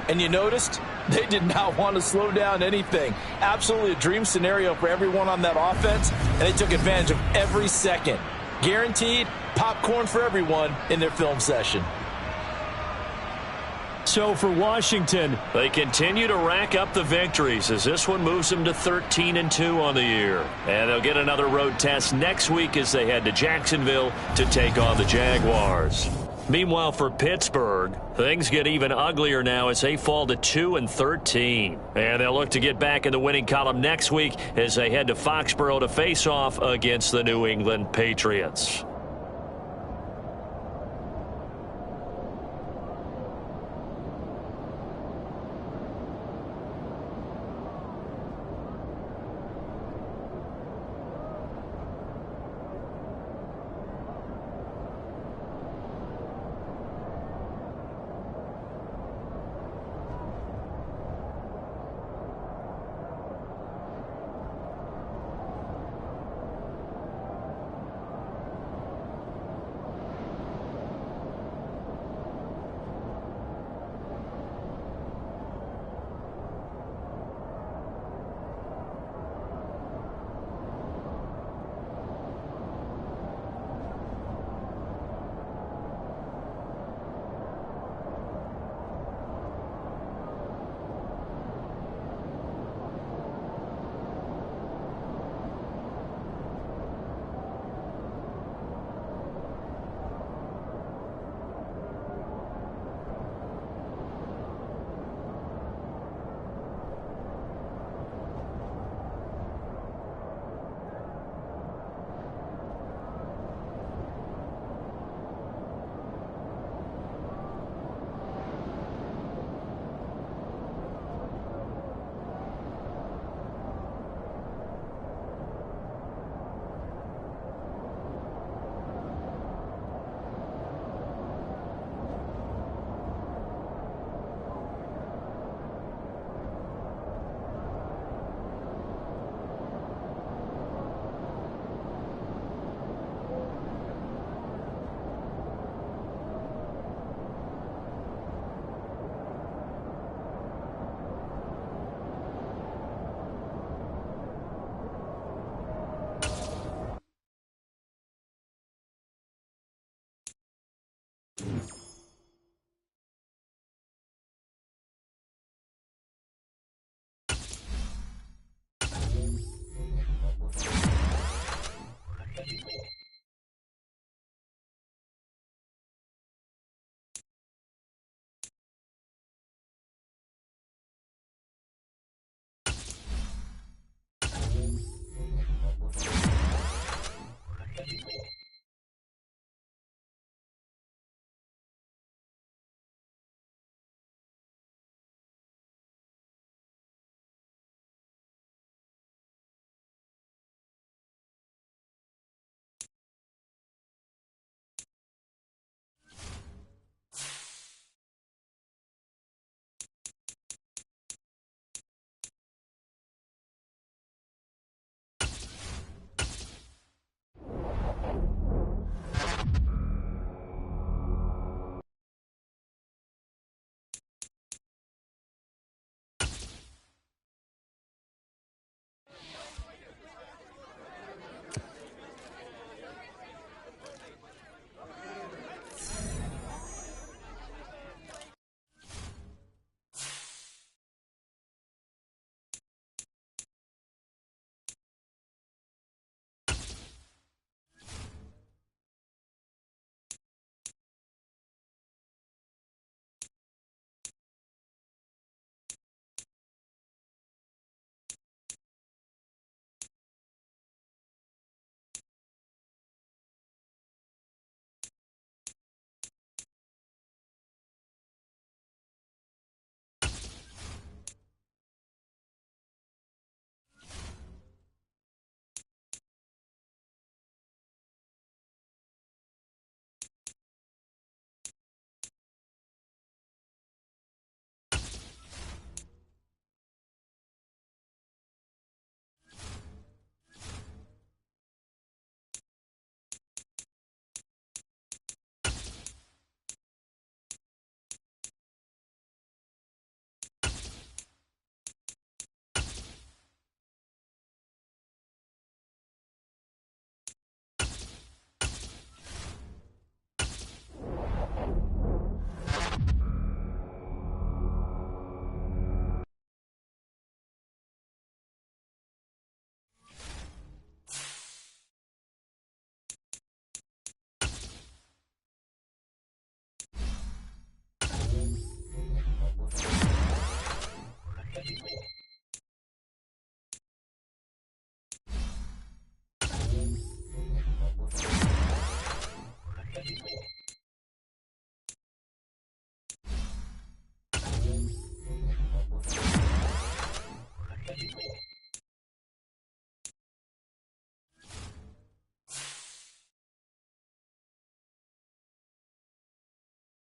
and you noticed they did not want to slow down anything. Absolutely a dream scenario for everyone on that offense, and they took advantage of every second. Guaranteed popcorn for everyone in their film session. So for Washington, they continue to rack up the victories as this one moves them to 13-2 on the year. And they'll get another road test next week as they head to Jacksonville to take on the Jaguars. Meanwhile, for Pittsburgh, things get even uglier now as they fall to 2-13. And they'll look to get back in the winning column next week as they head to Foxborough to face off against the New England Patriots.